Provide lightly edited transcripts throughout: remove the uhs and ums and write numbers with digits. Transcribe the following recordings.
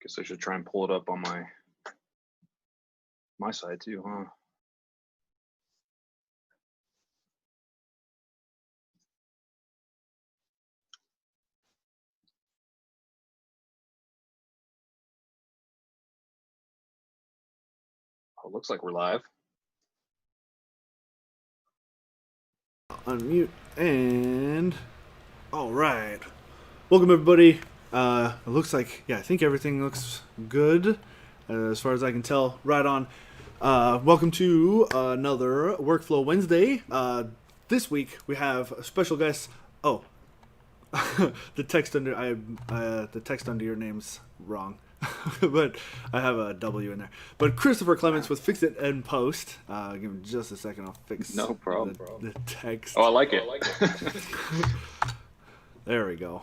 Guess I should try and pull it up on my side too, huh? Oh, looks like we're live. Unmute and all right. Welcome everybody. It looks like I think everything looks good as far as I can tell. Right on. Welcome to another Workflow Wednesday. This week we have a special guest. Oh, the text under your name's wrong. But I have a W in there. But Christopher Clements with FXitinPost. Give me just a second. I'll fix No problem. the text. Oh, I like it. There we go.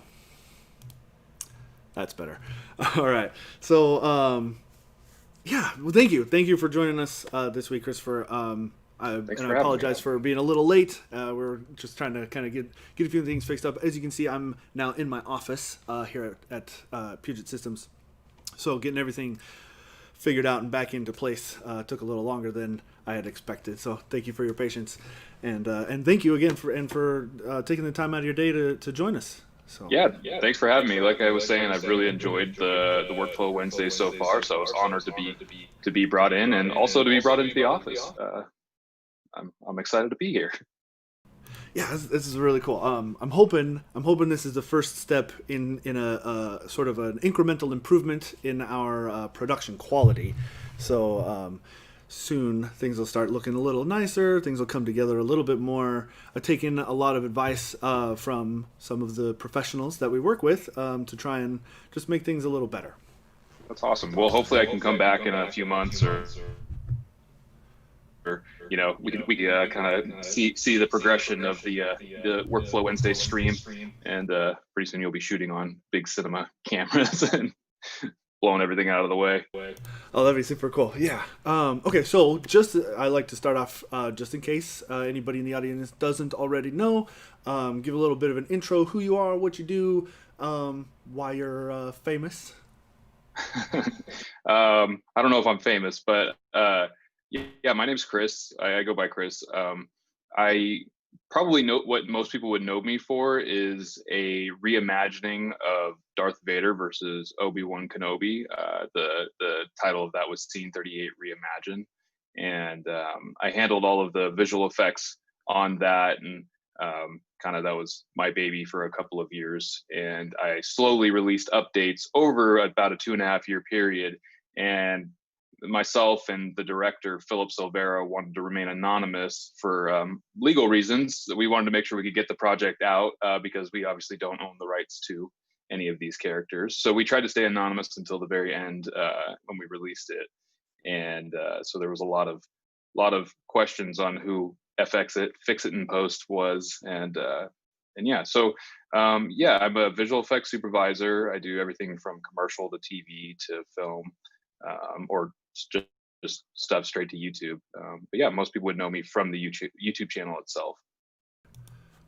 That's better. All right. So, well, thank you for joining us this week, Christopher. I apologize for being a little late. We're just trying to kind of get a few things fixed up. As you can see, I'm now in my office here at Puget Systems. So getting everything figured out and back into place took a little longer than I had expected. So thank you for your patience, and thank you again for taking the time out of your day to join us. So yeah, thanks for having me. Like I was saying, I've really enjoyed the Workflow Wednesday so far. So I was honored to be brought in, and also to be brought into the office. I'm excited to be here. Yeah, this is really cool. I'm hoping this is the first step in a sort of an incremental improvement in our production quality. So soon things will start looking a little nicer. Things will come together a little bit more. I've taken a lot of advice from some of the professionals that we work with to try and just make things a little better. That's awesome. Well, hopefully I can come back in a few months, or we can kind of see the progression of the Workflow Wednesday stream, and pretty soon you'll be shooting on big cinema cameras and blowing everything out of the way. Oh, that'd be super cool. Yeah. Okay, so I like to start off just in case anybody in the audience doesn't already know. Give a little bit of an intro: who you are, what you do, why you're famous. I don't know if I'm famous, but yeah, my name's Chris. I go by Chris. I probably know what most people would know me for is a reimagining of Darth Vader versus Obi-Wan Kenobi. The title of that was Scene 38 Reimagined, and I handled all of the visual effects on that, and kind of that was my baby for a couple of years. And I slowly released updates over about a 2.5-year period, and myself and the director Philip Silvera wanted to remain anonymous for legal reasons. We wanted to make sure we could get the project out because we obviously don't own the rights to any of these characters. So we tried to stay anonymous until the very end when we released it. And so there was a lot of questions on who FXitinPost was, and yeah. So yeah, I'm a visual effects supervisor. I do everything from commercial to TV to film, or just stuff straight to YouTube. But yeah, most people would know me from the YouTube channel itself.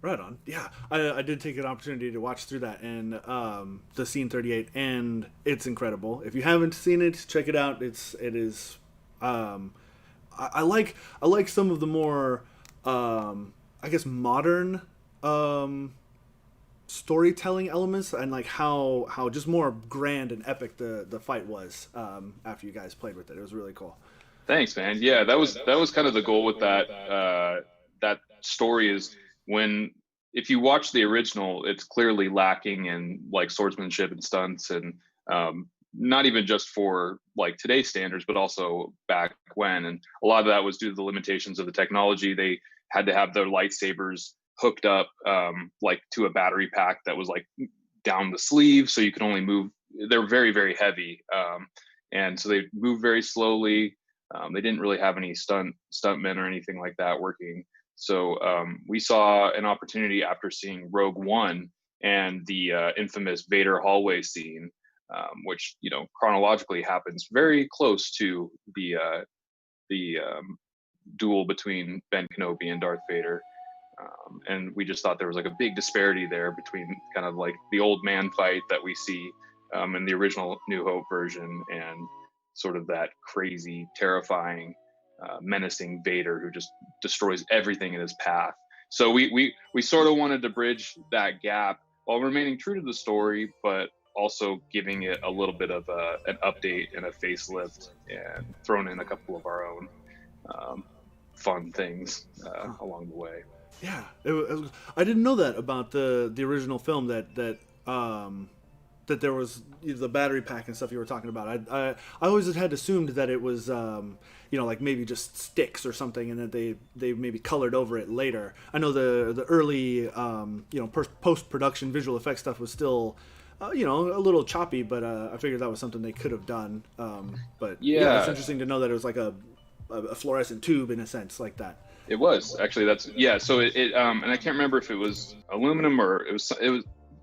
Right on. Yeah, I did take an opportunity to watch through that, and the Scene 38, and it's incredible. If you haven't seen it, check it out. It is. I like some of the more I guess modern storytelling elements, and like how just more grand and epic the fight was after you guys played with it. It was really cool. Thanks, man. Yeah, that was kind of the goal with that story is if you watch the original, it's clearly lacking in like swordsmanship and stunts, and not even just for like today's standards, but also back when. And a lot of that was due to the limitations of the technology. They had to have their lightsabers hooked up like to a battery pack that was like down the sleeve, so you could only move. They're very, very heavy, and so they move very slowly. They didn't really have any stuntmen or anything like that working. So we saw an opportunity after seeing Rogue One and the infamous Vader hallway scene, which chronologically happens very close to the duel between Ben Kenobi and Darth Vader. And we just thought there was like a big disparity there between kind of like the old man fight that we see in the original New Hope version, and sort of that crazy, terrifying, menacing Vader who just destroys everything in his path. So we sort of wanted to bridge that gap while remaining true to the story, but also giving it a little bit of an update and a facelift, and throwing in a couple of our own um, fun things along the way. Yeah, I didn't know that about the original film, that there was the battery pack and stuff you were talking about. I always had assumed that it was like maybe just sticks or something, and that they maybe colored over it later. I know the early post production visual effects stuff was still a little choppy, but I figured that was something they could have done. But yeah, it's interesting to know that it was like a fluorescent tube in a sense like that. It was actually, that's, yeah. So and I can't remember if it was aluminum or it was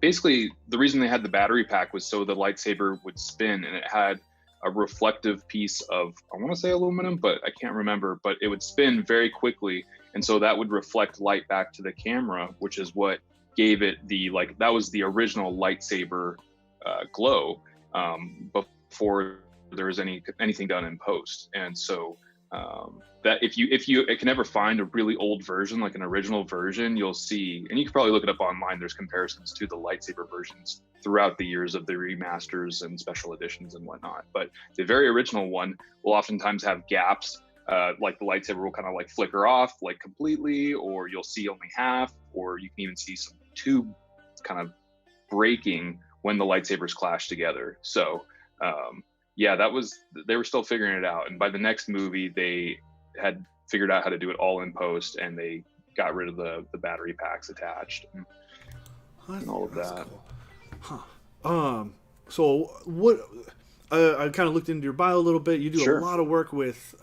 basically the reason they had the battery pack was so the lightsaber would spin, and it had a reflective piece of, I want to say aluminum, but I can't remember, but it would spin very quickly. And so that would reflect light back to the camera, which is what gave it that was the original lightsaber glow before there was anything done in post. And so that if you can ever find a really old version, like an original version, you'll see, and you can probably look it up online, there's comparisons to the lightsaber versions throughout the years of the remasters and special editions and whatnot. But the very original one will oftentimes have gaps, like the lightsaber will kind of like flicker off like completely, or you'll see only half, or you can even see some tube kind of breaking when the lightsabers clash together. So yeah, they were still figuring it out. And by the next movie, they had figured out how to do it all in post, and they got rid of the battery packs attached and all of that. Cool. Huh. So what, I kind of looked into your bio a little bit. You do Sure. a lot of work with,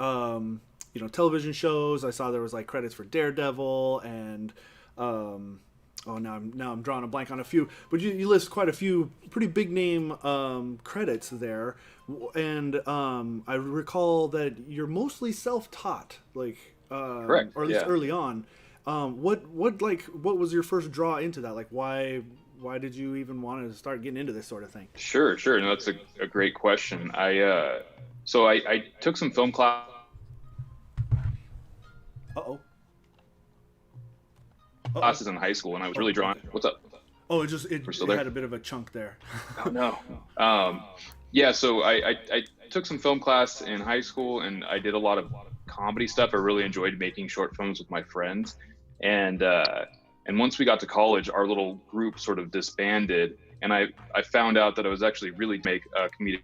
television shows. I saw there was like credits for Daredevil and, now I'm drawing a blank on a few, but you list quite a few pretty big name credits there, and I recall that you're mostly self-taught, like Correct, or at least yeah. early on. What was your first draw into that? Like why did you even want to start getting into this sort of thing? Sure. No, that's a great question. So I took some film class. Uh-oh. Classes in high school, and I was really drawn. What's up? Oh, it had a bit of a chunk there. Oh no. Yeah, so I took some film class in high school, and I did a lot of comedy stuff. I really enjoyed making short films with my friends, and once we got to college, our little group sort of disbanded, and I found out that I was actually really make a comedic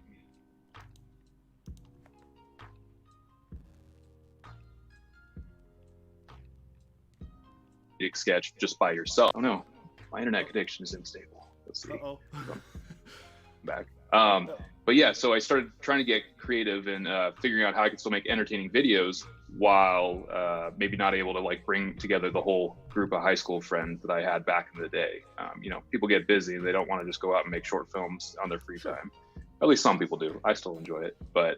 sketch just by yourself. Oh no, my internet connection is unstable. Let's see. Uh-oh. Back. But yeah, so I started trying to get creative and figuring out how I could still make entertaining videos while maybe not able to like bring together the whole group of high school friends that I had back in the day. People get busy and they don't want to just go out and make short films on their free time. At least some people do. I still enjoy it. But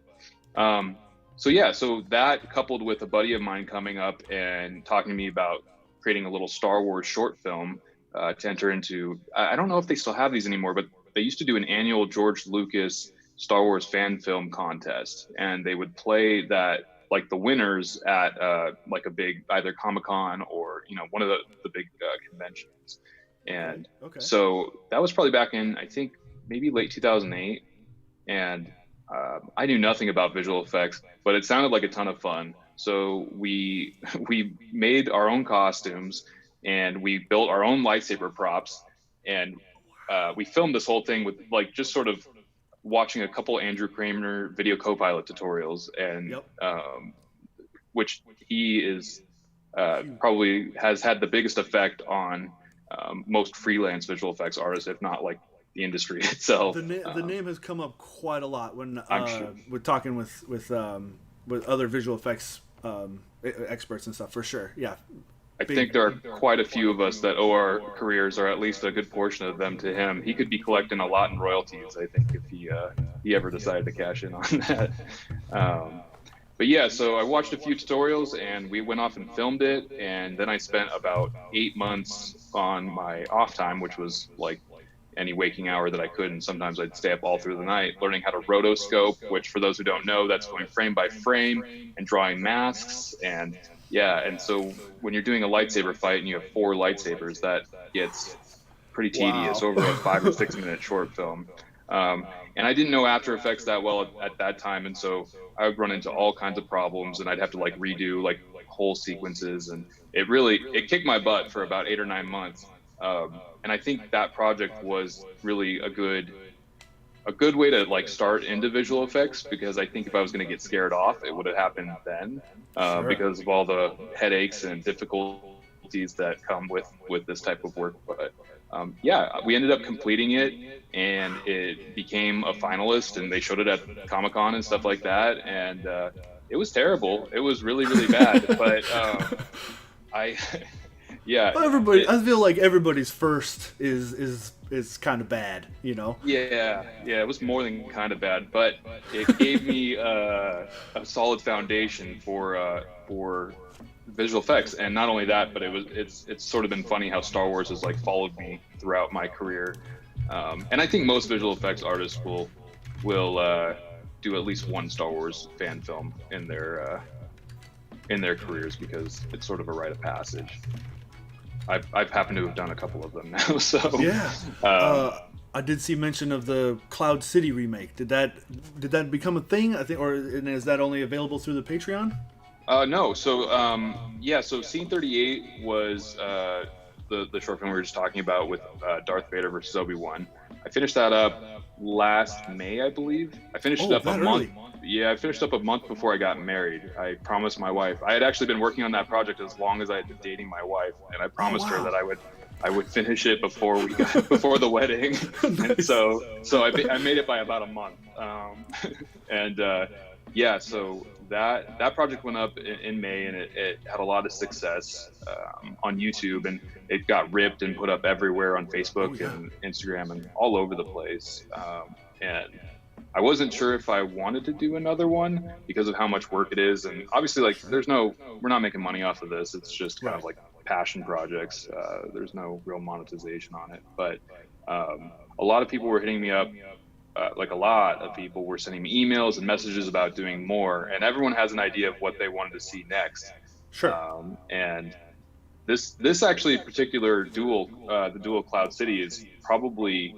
so that coupled with a buddy of mine coming up and talking to me about creating a little Star Wars short film to enter into, I don't know if they still have these anymore, but they used to do an annual George Lucas Star Wars fan film contest, and they would play that, like the winners at like a big either Comic-Con or one of the big conventions. And Okay. so that was probably back in, I think, maybe late 2008, and I knew nothing about visual effects, but it sounded like a ton of fun. So we made our own costumes, and we built our own lightsaber props, and we filmed this whole thing with like just sort of watching a couple Andrew Kramer video Copilot tutorials, and which he is probably has had the biggest effect on most freelance visual effects artists, if not like the industry itself. The name has come up quite a lot when Sure. we're talking with other visual effects experts and stuff, for sure. Yeah. I think there are quite a few of us that owe our careers, or at least a good portion of them, to him. He could be collecting a lot in royalties, I think, if he ever decided to cash in on that. But yeah, so I watched a few tutorials, and we went off and filmed it, and then I spent about 8 months on my off time, which was like any waking hour that I could, and sometimes I'd stay up all through the night learning how to rotoscope, which for those who don't know, that's going frame by frame and drawing masks. And yeah, and so when you're doing a lightsaber fight and you have 4 lightsabers, that gets pretty tedious Wow. over a 5 or 6 minute short film. And I didn't know After Effects that well at that time, and so I would run into all kinds of problems, and I'd have to like redo like whole sequences, and it kicked my butt for about 8 or 9 months. And I think that project was really a good way to like start into visual effects, because I think if I was going to get scared off, it would have happened then, Sure. because of all the headaches and difficulties that come with this type of work. But yeah, we ended up completing it, and it became a finalist, and they showed it at Comic-Con and stuff like that. And it was terrible. It was really, really bad. But I, yeah. Well, I feel like everybody's first is kind of bad, you know? Yeah, it was more than kind of bad, but it gave me a solid foundation for visual effects. And not only that, but it's sort of been funny how Star Wars has like followed me throughout my career. And I think most visual effects artists will do at least one Star Wars fan film in their careers, because it's sort of a rite of passage. I've happened to have done a couple of them now, so Yeah. I did see mention of the Cloud City remake. Did that become a thing? I think, or is that only available through the Patreon? No. So so Scene 38 was the short film we were just talking about with Darth Vader versus Obi-Wan. I finished that up last May, I believe. I finished it up a month. Yeah, I finished up a month before I got married. I promised my wife. I had actually been working on that project as long as I had been dating my wife, and I promised her that I would finish it before before the wedding. Nice. And so I made it by about a month. So that project went up in May, and it had a lot of success on YouTube, and it got ripped and put up everywhere on Facebook and Instagram and all over the place. And I wasn't sure if I wanted to do another one because of how much work it is, and obviously like we're not making money off of this. It's just kind of like passion projects. There's no real monetization on it, but a lot of people were hitting me up. Like a lot of people were sending me emails and messages about doing more, and everyone has an idea of what they wanted to see next. Sure. And this actually particular duel, the duel Cloud City, is probably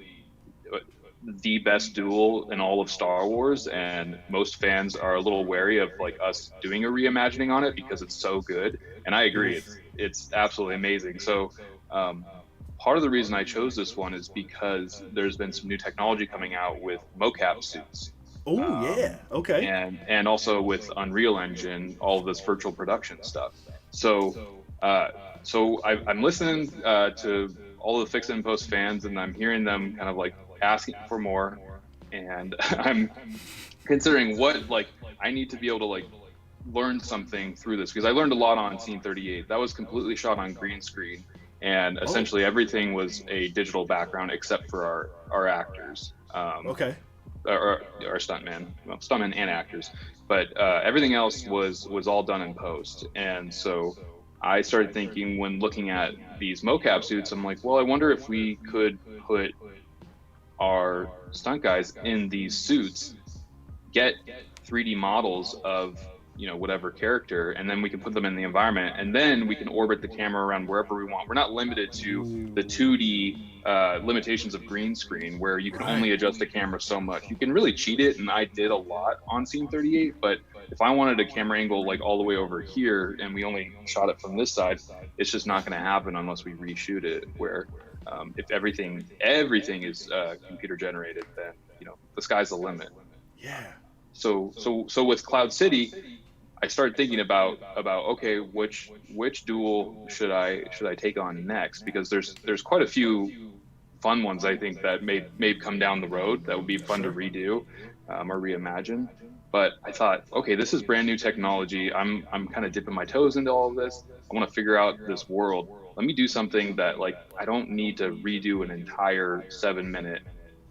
the best duel in all of Star Wars, and most fans are a little wary of like us doing a reimagining on it because it's so good. And I agree, it's absolutely amazing. So part of the reason I chose this one is because there's been some new technology coming out with mocap suits. Oh yeah, okay. And also with Unreal Engine, all of this virtual production stuff. So I'm listening to all the FXitinPost fans, and I'm hearing them kind of like asking for more, and I'm considering what like I need to be able to like learn something through this, because I learned a lot on Scene 38. That was completely shot on green screen, and essentially everything was a digital background except for our actors. Okay. Our stuntmen and actors, but everything else was all done in post. And so I started thinking, when looking at these mocap suits, I'm like, well, I wonder if we could put our stunt guys in these suits, get 3D models of whatever character, and then we can put them in the environment, and then we can orbit the camera around wherever we want. We're not limited to the 2D limitations of green screen, where you can only adjust the camera so much. You can really cheat it, and I did a lot on Scene 38, but if I wanted a camera angle like all the way over here and we only shot it from this side, it's just not going to happen unless we reshoot it, where if everything is computer generated, then the sky's the limit. Yeah. So with Cloud City, I started thinking about okay, which duel should I take on next, because there's quite a few fun ones I think that may come down the road that would be fun to redo or reimagine. But I thought, okay, this is brand new technology. I'm kind of dipping my toes into all of this. I want to figure out this world. Let me do something that like I don't need to redo an entire 7-minute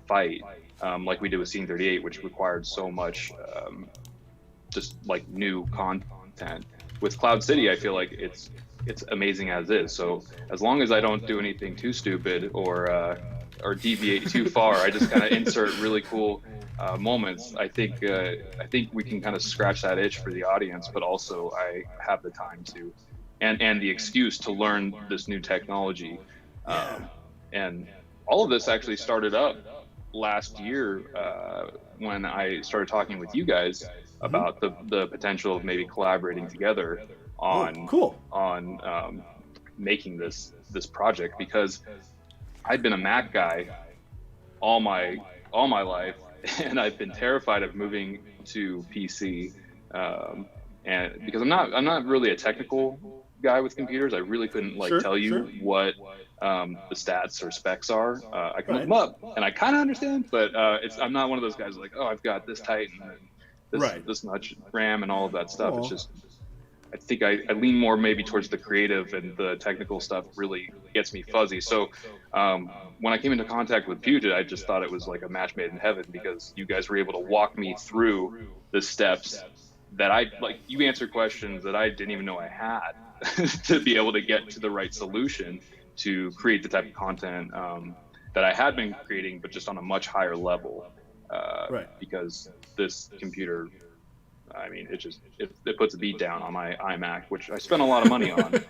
fight like we did with Scene 38, which required so much just like new content. With Cloud City, I feel like it's amazing as is. So as long as I don't do anything too stupid or or deviate too far. I just kind of insert really cool moments. I think we can kind of scratch that itch for the audience, but also I have the time to, and the excuse to learn this new technology. Yeah. And all of this actually started up last year when I started talking with you guys about the potential of maybe collaborating together Oh, on cool. making this project, because I've been a Mac guy all my life, and I've been terrified of moving to PC, and because I'm not really a technical guy with computers. I really couldn't like Sure, tell sure. you what the stats or specs are. I can look Right. them up and I kind of understand, but I'm not one of those guys like, oh, I've got this Titan and Right. this much RAM and all of that stuff. It's Well, just, I think I lean more maybe towards the creative, and the technical stuff really gets me fuzzy. So when I came into contact with Puget, I just thought it was like a match made in heaven, because you guys were able to walk me through the steps that you answered questions that I didn't even know I had to be able to get to the right solution to create the type of content that I had been creating, but just on a much higher level. right. Because this computer, I mean, it puts a beat down on my iMac, which I spent a lot of money on.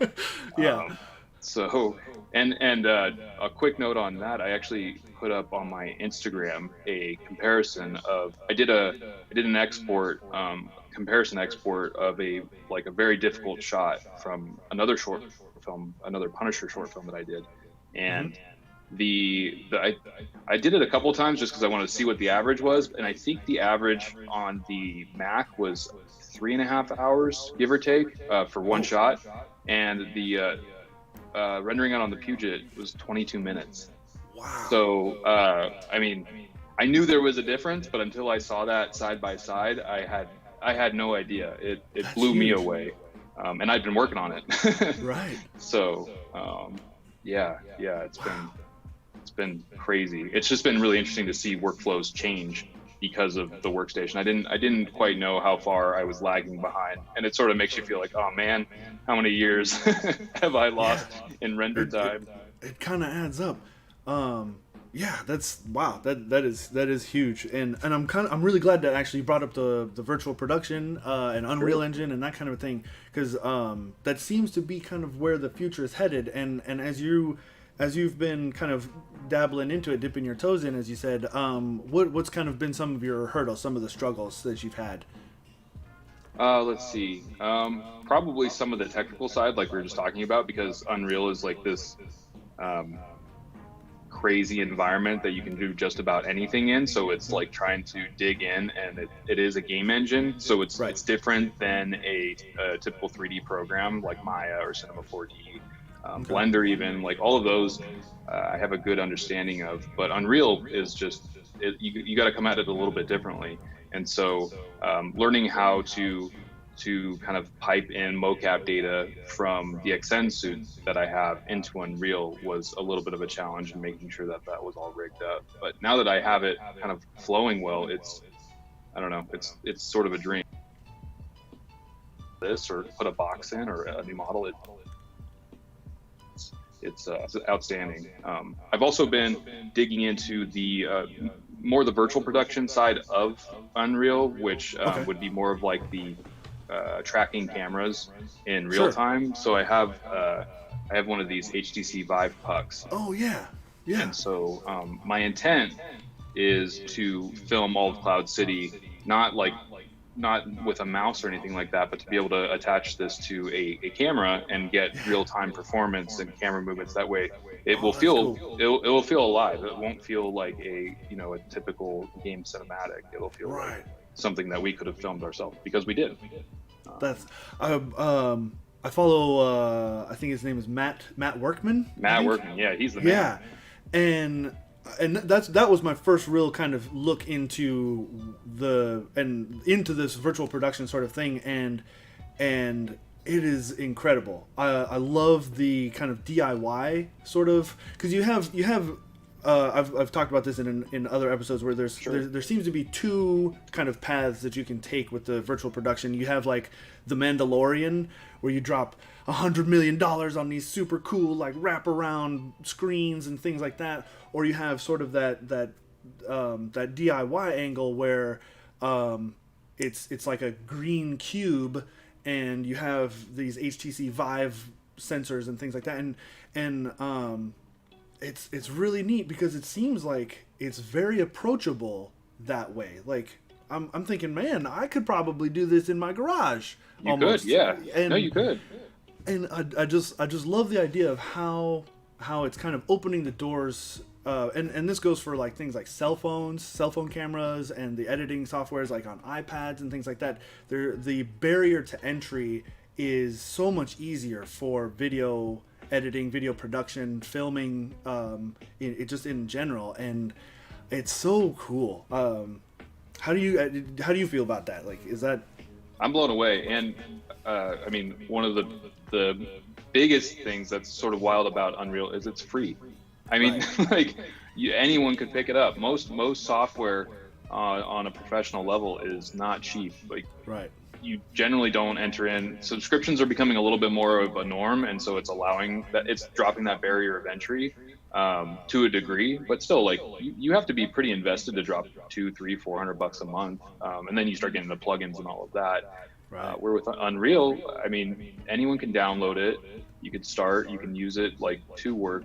Yeah. So, and a quick note on that, I actually put up on my Instagram a comparison of, I did an export, comparison export of a very difficult shot from another short film, another Punisher short film that I did. And I did it a couple of times just because I wanted to see what the average was, and I think the average on the Mac was 3.5 hours, give or take, for one shot, and the rendering out on the Puget was 22 minutes. Wow. So I mean, I knew there was a difference, but until I saw that side by side, I had no idea. It That's blew me huge. away, and I'd been working on it. Right. So yeah, it's been crazy. It's just been really interesting to see workflows change because of the workstation. I didn't quite know how far I was lagging behind, and it sort of makes you feel like, oh man, how many years have I lost in render time? It kind of adds up. Yeah, that's wow. That is huge, and I'm really glad that actually you brought up the virtual production and Unreal Engine and that kind of thing, because that seems to be kind of where the future is headed. And as you've been kind of dabbling into it, dipping your toes in, as you said, what's kind of been some of your hurdles, some of the struggles that you've had? Let's see. Probably some of the technical side, like we were just talking about, because Unreal is like this crazy environment that you can do just about anything in. So it's like trying to dig in, and it is a game engine. So it's different than a typical 3D program like Maya or Cinema 4D, Blender, even, like all of those. I have a good understanding of, but Unreal is just, you got to come at it a little bit differently. And so learning how to kind of pipe in mocap data from the XN suit that I have into Unreal was a little bit of a challenge, in making sure that was all rigged up. But now that I have it kind of flowing well, I don't know, it's sort of a dream. This, or put a box in, or a new model, it's outstanding. I've also been digging into the more the virtual production side of Unreal, which would be more of like the tracking cameras in real time. So I have one of these HTC Vive pucks. Oh yeah, yeah. And so my intent is to film all of Cloud City, not with a mouse or anything like that, but to be able to attach this to a camera and get real-time performance and camera movements. That way it will feel cool. it will feel alive. It won't feel like a typical game cinematic. It'll feel like something that we could have filmed ourselves, because we did. That's I follow I think his name is Matt Workman. Matt Workman, yeah, he's the man. Yeah. And that was my first real kind of look into into this virtual production sort of thing, and it is incredible. I love the kind of DIY sort of, because you have I've talked about this in other episodes, where there seems to be two kind of paths that you can take with the virtual production. You have like The Mandalorian, where you drop $100 million on these super cool like wraparound screens and things like that, or you have sort of that DIY angle where it's like a green cube, and you have these HTC Vive sensors and things like that, and it's really neat because it seems like it's very approachable that way. Like I'm thinking, man, I could probably do this in my garage. You Almost. could, yeah. And No, you could. and I just love the idea of how it's kind of opening the doors. And this goes for like things like cell phone cameras, and the editing softwares like on iPads and things like that. The barrier to entry is so much easier for video editing, video production, filming, just in general, and it's so cool. How do you feel about that? Like, is that? I'm blown away, and I mean, one of the biggest things that's sort of wild about Unreal is it's free. I mean, right. Like anyone could pick it up. Most software on a professional level is not cheap. Like, right. You generally don't enter in. Subscriptions are becoming a little bit more of a norm, and so it's allowing that, it's dropping that barrier of entry to a degree. But still, like you have to be pretty invested to drop $200-$400 a month, and then you start getting the plugins and all of that. Right. Where with Unreal, I mean, anyone can download it. You could start. You can use it like to work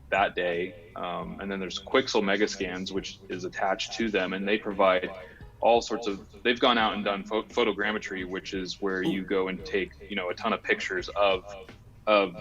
that day, and then there's Quixel Megascans, which is attached to them, and they provide all sorts of. They've gone out and done photogrammetry, which is where you go and take a ton of pictures of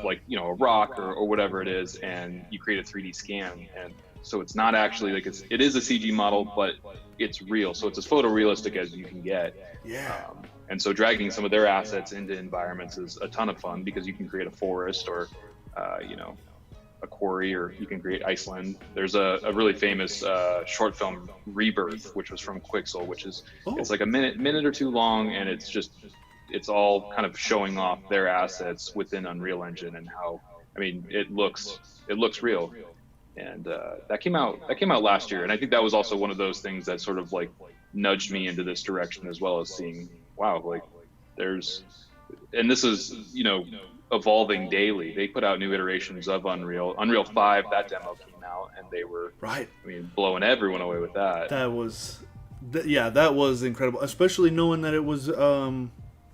like a rock or whatever it is, and you create a 3D scan, and so it's not actually like it is a CG model, but it's real, so it's as photorealistic as you can get. Yeah. And so dragging some of their assets into environments is a ton of fun, because you can create a forest or a quarry, or you can create Iceland. There's a really famous short film, Rebirth, which was from Quixel, which is it's like a minute or two long, and it's all kind of showing off their assets within Unreal Engine and how, I mean, it looks real. And that came out last year, and I think that was also one of those things that sort of like nudged me into this direction, as well as seeing, wow, like and this is evolving daily. They put out new iterations of Unreal 5. That demo came out, and they were right. I mean, blowing everyone away with that. That was incredible, especially knowing that it was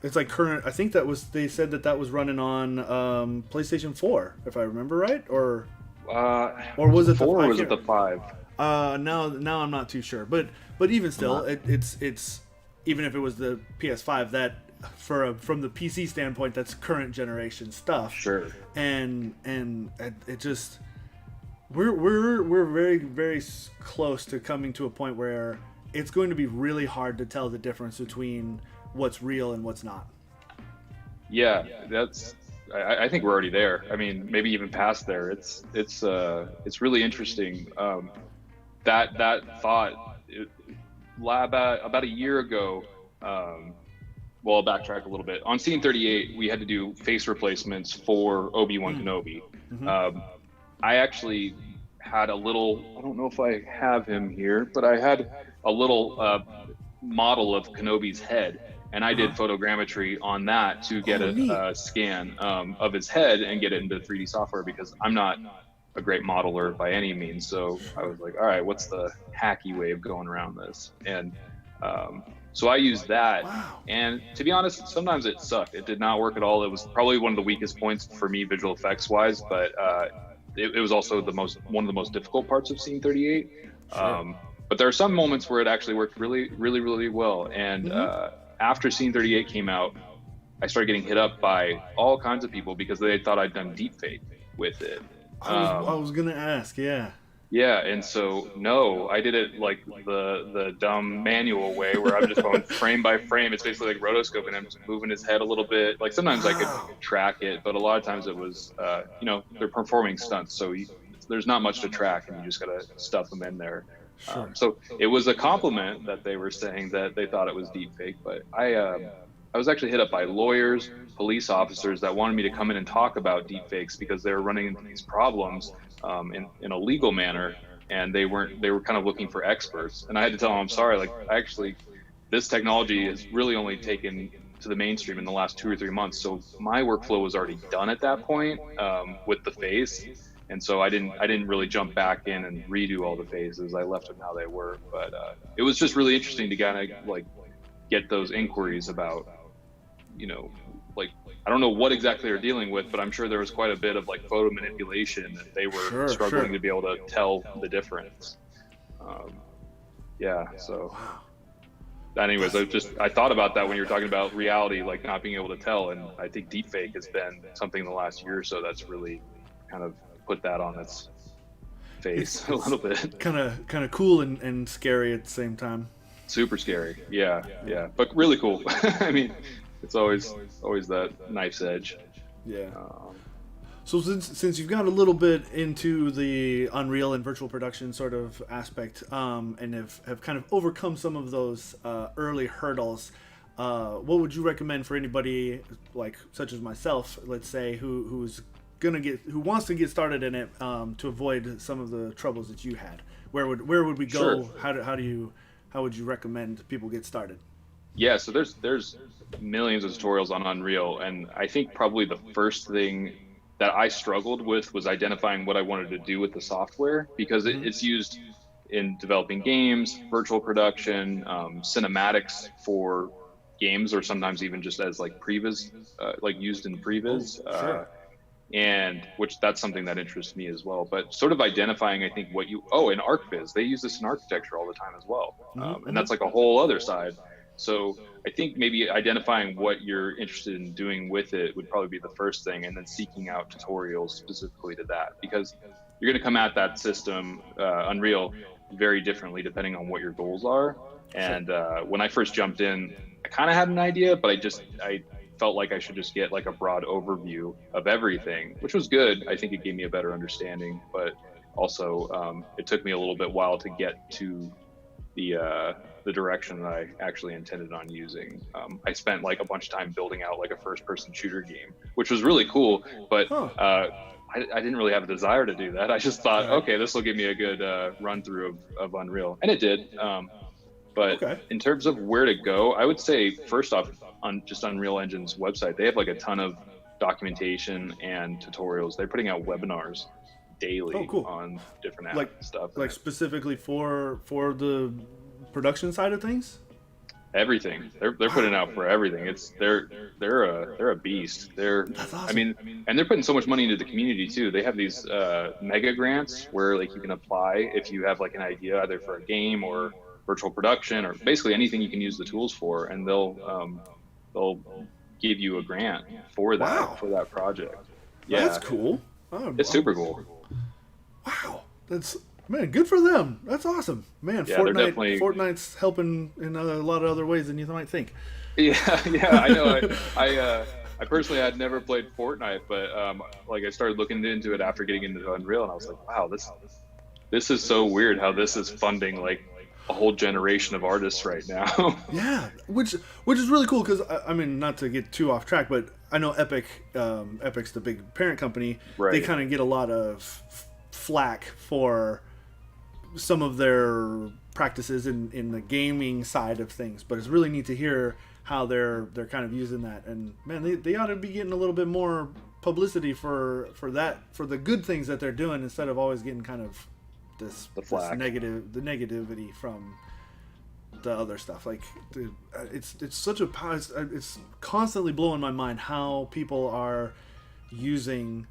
it's like current. I think they said that was running on PlayStation 4, if I remember right, or was it 4 or was it the 5? Now I'm not too sure, but even still, it's even if it was the PS5, that from the PC standpoint, that's current generation stuff. Sure. And it just we're very, very close to coming to a point where it's going to be really hard to tell the difference between what's real and what's not. Yeah, I think we're already there. I mean, maybe even past there. It's really interesting. That thought about a year ago. Well, I'll backtrack a little bit. On Scene 38, we had to do face replacements for Obi-Wan Kenobi. Mm-hmm. I actually had a little, I don't know if I have him here, but I had a little model of Kenobi's head, and I did photogrammetry on that to get a scan of his head and get it into 3D software, because I'm not a great modeler by any means. So I was like, all right, what's the hacky way of going around this? And so I used that. Wow. And to be honest, sometimes it sucked. It did not work at all. It was probably one of the weakest points for me visual effects wise, but it was also one of the most difficult parts of Scene 38. Sure. But there are some moments where it actually worked really, really, really well. And after Scene 38 came out, I started getting hit up by all kinds of people because they thought I'd done deepfake with it. I was gonna ask, yeah. Yeah, and so no, I did it like the dumb manual way, where I'm just going frame by frame. It's basically like rotoscoping. I'm just moving his head a little bit. Like sometimes I could track it, but a lot of times it was, they're performing stunts, so there's not much to track, and you just gotta stuff them in there. Sure. So it was a compliment that they were saying that they thought it was deepfake, but I was actually hit up by lawyers, police officers that wanted me to come in and talk about deepfakes because they were running into these problems in a legal manner, and they were kind of looking for experts. And I had to tell them, I'm sorry, like actually this technology has really only taken to the mainstream in the last 2 or 3 months. So my workflow was already done at that point, with the phase. And so I didn't really jump back in and redo all the phases. I left them how they were. But it was just really interesting to kind of like get those inquiries about, you know, like, I don't know what exactly they're dealing with, but I'm sure there was quite a bit of like photo manipulation that they were Sure, struggling sure. to be able to tell the difference. Um, yeah. So Wow. anyways, That's I thought about that when you were talking about reality, like not being able to tell. And I think deepfake has been something in the last year or so that's really kind of put that on its face a it's little bit. kind of cool and scary at the same time. Super scary. Yeah. Yeah. Yeah. But really cool. I mean, it's always that knife's edge. Yeah. Um, So since you've got a little bit into the Unreal and virtual production sort of aspect, and have kind of overcome some of those early hurdles, what would you recommend for anybody like such as myself, let's say, who wants to get started in it, to avoid some of the troubles that you had? Where would we sure. go? How would you recommend people get started? Yeah, so there's millions of tutorials on Unreal, and I think probably the first thing that I struggled with was identifying what I wanted to do with the software, because Mm-hmm. it's used in developing games, virtual production, cinematics for games, or sometimes even just as like previs, like used in Oh, previs. sure. And which that's something that interests me as well. But sort of identifying, I think, in ArcViz, they use this in architecture all the time as well. Mm-hmm, And mm-hmm. that's like a whole other side. So I think maybe identifying what you're interested in doing with it would probably be the first thing, and then seeking out tutorials specifically to that, because you're going to come at that system, Unreal, very differently depending on what your goals are. Sure. And when I first jumped in, I kind of had an idea, but I felt like I should just get like a broad overview of everything, which was good. I think it gave me a better understanding, but also it took me a little bit while to get to the direction that I actually intended on using. I spent like a bunch of time building out like a first-person shooter game, which was really cool, but Huh. I didn't really have a desire to do that. I just thought, Right. okay, this will give me a good run through of Unreal, and it did. But Okay. in terms of where to go, I would say first off, on just Unreal Engine's website, they have like a ton of documentation and tutorials. They're putting out webinars Oh, daily cool. on different app Like stuff, and like specifically for the production side of things. everything. They're putting out for everything. It's they're a beast. That's I awesome. mean, and they're putting so much money into the community too. They have these mega grants where like you can apply if you have like an idea either for a game or virtual production or basically anything you can use the tools for, and they'll give you a grant Wow. for that project. That's Yeah, cool. Oh, it's super cool. wow. That's man, good for them. That's awesome. Man, Yeah, they're definitely. Fortnite's helping in a lot of other ways than you might think. Yeah, yeah, I know. I personally had never played Fortnite, but like I started looking into it after getting into Unreal, and I was like, wow, this is so weird how this is funding like a whole generation of artists right now. Yeah, which is really cool because I mean, not to get too off track, but I know Epic, Epic's the big parent company. They Right. kind of get a lot of flack for some of their practices in the gaming side of things, but it's really neat to hear how they're kind of using that. And man, they ought to be getting a little bit more publicity for the good things that they're doing instead of always getting kind of The this flack. negativity from the other stuff. Like, dude, it's such a it's constantly blowing my mind how people are using,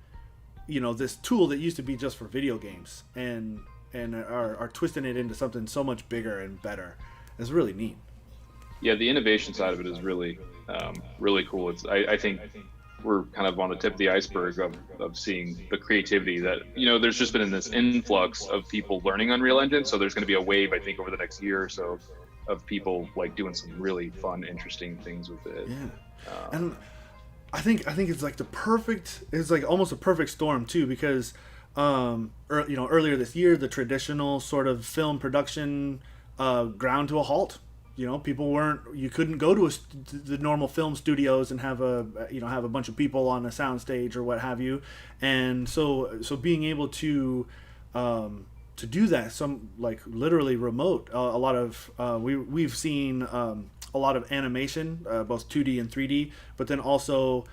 this tool that used to be just for video games and are twisting it into something so much bigger and better. It's really neat. Yeah, the innovation side of it is really cool. I think we're kind of on the tip of the iceberg of seeing the creativity that, there's just been in this influx of people learning Unreal Engine. So there's going to be a wave, I think, over the next year or so of people like doing some really fun, interesting things with it. Yeah, and I think it's like it's like almost a perfect storm too, because earlier this year the traditional sort of film production ground to a halt. You couldn't go to the normal film studios and have a bunch of people on a soundstage or what have you, and so being able to do that, some like literally remote, a lot of we've seen a lot of animation, both 2D and 3D, but then also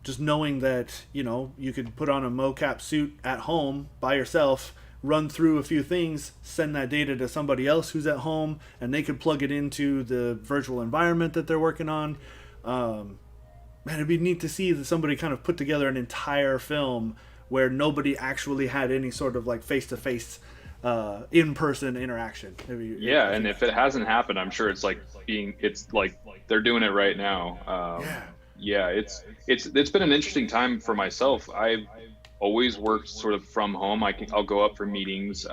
just knowing that you could put on a mocap suit at home by yourself, run through a few things, send that data to somebody else who's at home, and they could plug it into the virtual environment that they're working on. Man, it'd be neat to see that somebody kind of put together an entire film where nobody actually had any sort of like face-to-face in-person interaction. Yeah, and if it hasn't happened, I'm sure it's like they're doing it right now. Yeah. Yeah, it's been an interesting time for myself. I've always worked sort of from home. I'll go up for meetings,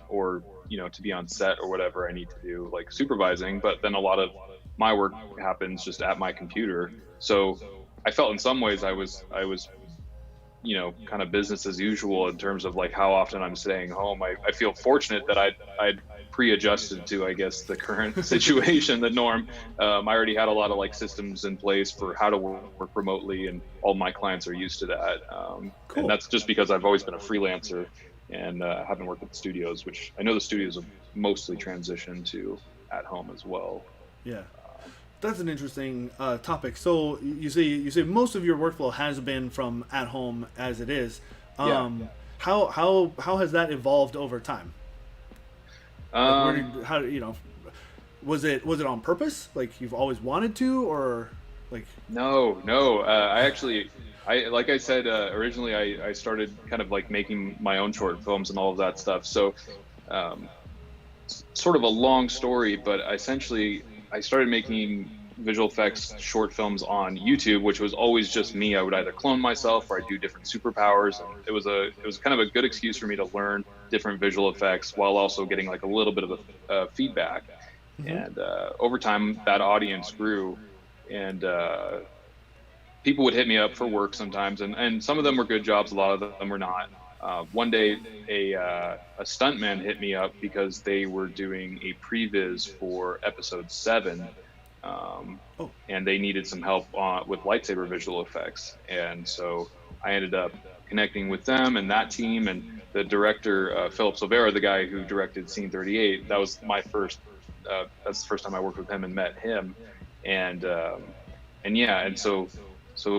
or to be on set or whatever I need to do, like supervising. But then a lot of my work happens just at my computer. So I felt in some ways I was kind of business as usual in terms of like how often I'm staying home. I feel fortunate that I'd pre-adjusted to, I guess, the current situation, the norm. I already had a lot of like systems in place for how to work remotely, and all my clients are used to that. Cool. And that's just because I've always been a freelancer and haven't worked at studios, which I know the studios have mostly transitioned to at home as well. Yeah. That's an interesting topic. So you say most of your workflow has been from at home as it is. Yeah. How has that evolved over time? Was it on purpose? Like you've always wanted to, or like? No. Like I said, originally I started kind of like making my own short films and all of that stuff. So, sort of a long story, but essentially I started making visual effects short films on YouTube, which was always just me. I would either clone myself or I'd do different superpowers. And it was kind of a good excuse for me to learn different visual effects while also getting like a little bit of a feedback. Mm-hmm. And over time, that audience grew, and people would hit me up for work sometimes, and some of them were good jobs, a lot of them were not. One day, a stuntman hit me up because they were doing a previs for episode 7, and they needed some help with lightsaber visual effects. And so I ended up connecting with them and that team, and the director, Philip Silvera, the guy who directed Scene 38. That was my first. That's the first time I worked with him and met him, and so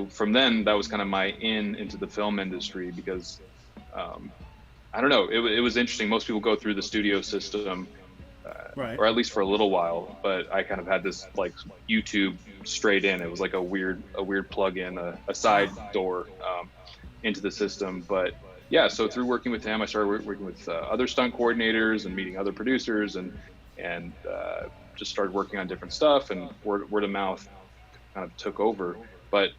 from then that was kind of my into the film industry, because I don't know, it was interesting. Most people go through the studio system, Right. or at least for a little while, but I kind of had this like YouTube straight in. It was like a weird plug-in, a side door into the system. But yeah, so through working with him, I started working with other stunt coordinators and meeting other producers, and just started working on different stuff, and word of mouth kind of took over. But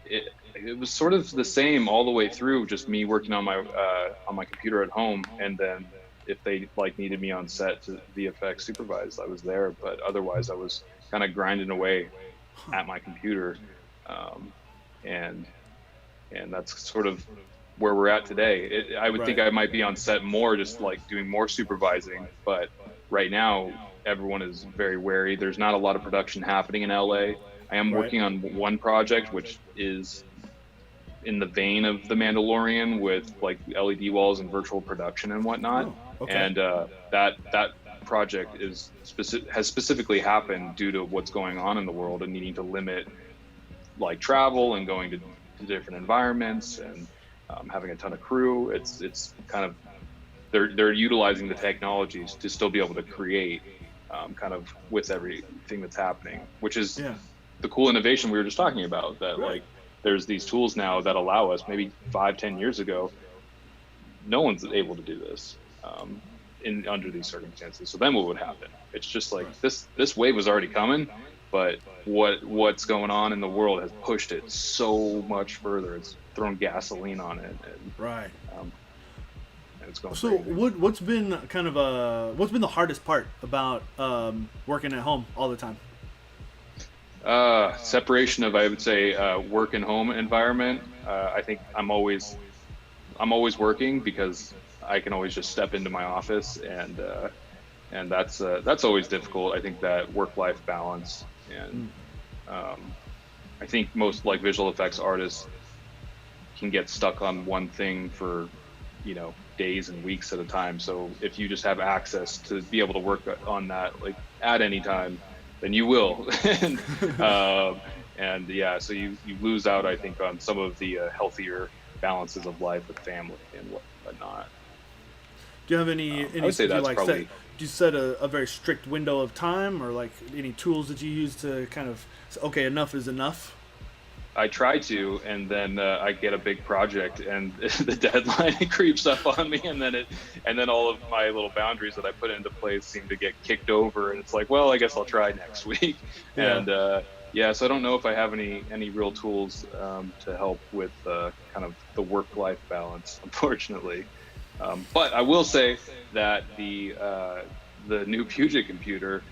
it was sort of the same all the way through, just me working on my computer at home, and then if they like needed me on set to VFX supervise, I was there. But otherwise I was kind of grinding away at my computer, and that's sort of where we're at today. I would think I might be on set more, just like doing more supervising, but right now everyone is very wary. There's not a lot of production happening in LA. I am working on one project which is in the vein of The Mandalorian, with like LED walls and virtual production and whatnot. Oh, okay. And that project has specifically happened due to what's going on in the world and needing to limit like travel and going to different environments, and having a ton of crew. It's kind of they're utilizing the technologies to still be able to create kind of with everything that's happening, which is the cool innovation we were just talking about, that like there's these tools now that allow us. Maybe 5-10 years ago, no one's able to do this under these circumstances. So then what would happen? It's just like this wave was already coming, but what's going on in the world has pushed it so much further. It's thrown gasoline on it, and and it's going so crazy. what's been the hardest part about working at home all the time? Separation of, I would say, work and home environment. I think I'm always working, because I can always just step into my office, and that's always difficult. I think that work-life balance, and I think most like visual effects artists can get stuck on one thing for days and weeks at a time. So if you just have access to be able to work on that like at any time, then you will. and, um, and yeah, so you lose out, I think, on some of the healthier balances of life with family and whatnot. Do you have I would say do you that's like set probably. do you set a very strict window of time, or like any tools that you use to kind of okay, enough is enough? I try to, and then I get a big project, and the deadline creeps up on me, and then all of my little boundaries that I put into place seem to get kicked over, and it's like, well, I guess I'll try next week, Yeah. and yeah, so I don't know if I have any real tools to help with kind of the work-life balance, unfortunately. But I will say that the new Puget computer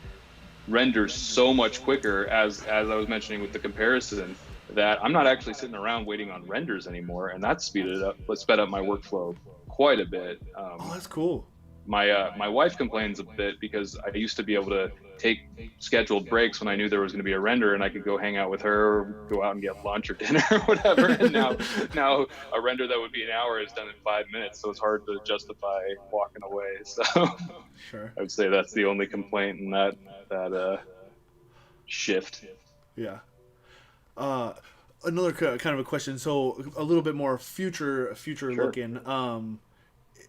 renders so much quicker, as I was mentioning with the comparison, that I'm not actually sitting around waiting on renders anymore, and that sped up my workflow quite a bit. Oh, that's cool. My wife complains a bit because I used to be able to take scheduled breaks when I knew there was going to be a render, and I could go hang out with her, or go out and get lunch or dinner or whatever. And now a render that would be an hour is done in 5 minutes, so it's hard to justify walking away. So Sure. I would say that's the only complaint in that shift. Yeah. Uh, Another kind of a question. So a little bit more future Sure. looking.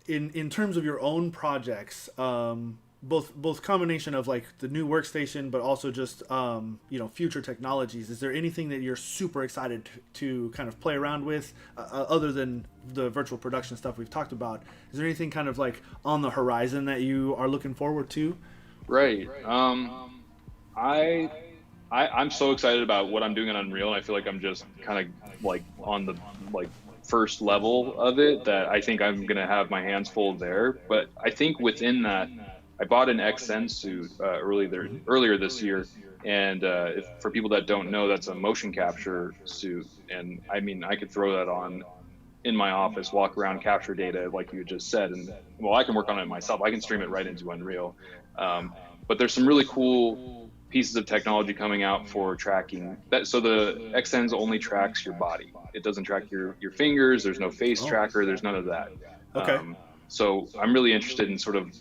In terms of your own projects, both combination of like the new workstation, but also just future technologies. Is there anything that you're super excited to kind of play around with, other than the virtual production stuff we've talked about? Is there anything kind of like on the horizon that you are looking forward to? Right. I I'm so excited about what I'm doing in Unreal, and I feel like I'm just kind of like on the like first level of it, that I think I'm gonna have my hands full there. But I think within that, I bought an XN suit Mm-hmm. earlier this year, and if for people that don't know, that's a motion capture suit, and I mean I could throw that on in my office, walk around, capture data like you just said, and well, I can work on it myself. I can stream it right into Unreal. Um, but there's some really cool pieces of technology coming out for tracking that. So the XNs only tracks your body. It doesn't track your fingers. There's no face Oh, tracker. There's none of that. okay. So I'm really interested in sort of,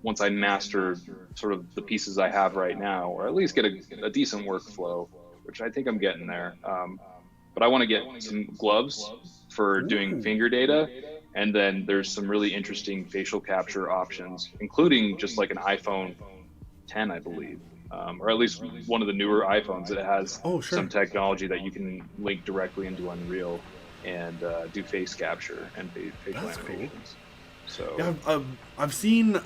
once I master sort of the pieces I have right now, or at least get a decent workflow, which I think I'm getting there. But I want to get some gloves for doing Ooh. finger data. And then there's some really interesting facial capture options, including just like an iPhone 10, I believe, or at least one of the newer iPhones that has Oh, some sure. technology that you can link directly into Unreal and do face capture and facial That's cool. animations. So Yeah, I've seen.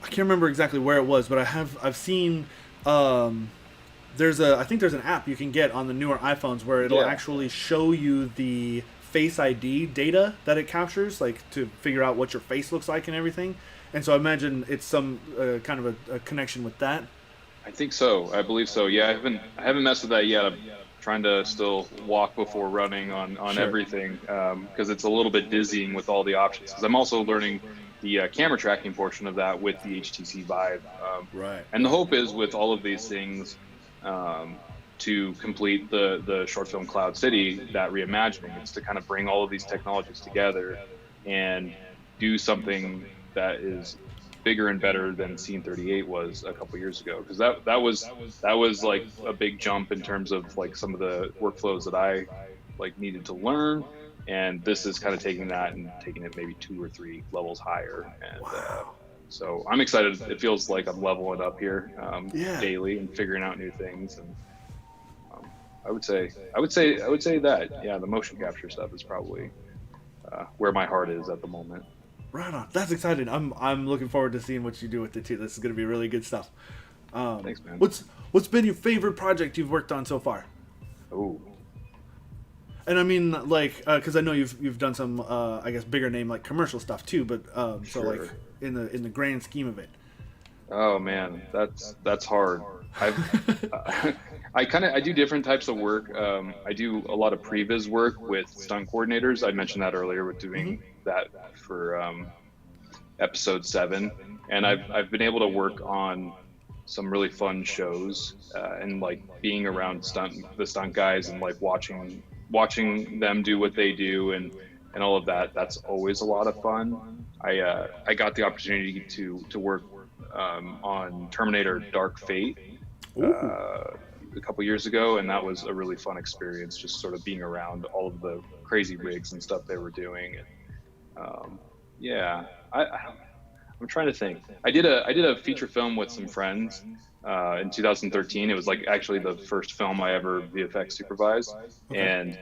I can't remember exactly where it was, but I've seen. There's a I think there's an app you can get on the newer iPhones where it'll yeah, actually show you the Face ID data that it captures, like to figure out what your face looks like and everything. And so I imagine it's some kind of a connection with that. I think so. I believe so. Yeah, I haven't messed with that yet. I'm trying to still walk before running on Sure. everything, because it's a little bit dizzying with all the options. Because I'm also learning the camera tracking portion of that with the HTC Vive, Right. and the hope is with all of these things, um, to complete the short film Cloud City, that reimagining. It's to kind of bring all of these technologies together and do something that is bigger and better than Scene 38 was a couple years ago, because that was like a big jump in terms of like some of the workflows that I like needed to learn, and this is kind of taking that and taking it maybe 2 or 3 levels higher. And Wow. so I'm excited. It feels like I'm leveling up here, Yeah. daily, and figuring out new things. And um, I would say that, yeah, the motion capture stuff is probably where my heart is at the moment. Right on. That's exciting. I'm looking forward to seeing what you do with it too. This is going to be really good stuff. Thanks, man. What's been your favorite project you've worked on so far? Oh, And I mean, like, because I know you've done some, I guess, bigger name like commercial stuff too. But so like sure. in the grand scheme of it. Oh man, that's hard. I've I do different types of work. I do a lot of previs work with stunt coordinators. I mentioned that earlier with Hmm. doing that for episode 7, and I've been able to work on some really fun shows, and like being around the stunt guys, and like watching them do what they do, and all of that. That's always a lot of fun. I got the opportunity to work on Terminator Dark Fate Ooh. a couple years ago, and that was a really fun experience, just sort of being around all of the crazy rigs and stuff they were doing. And yeah, I'm trying to think. I did a feature film with some friends in 2013. It was like actually the first film I ever VFX supervised, Okay. and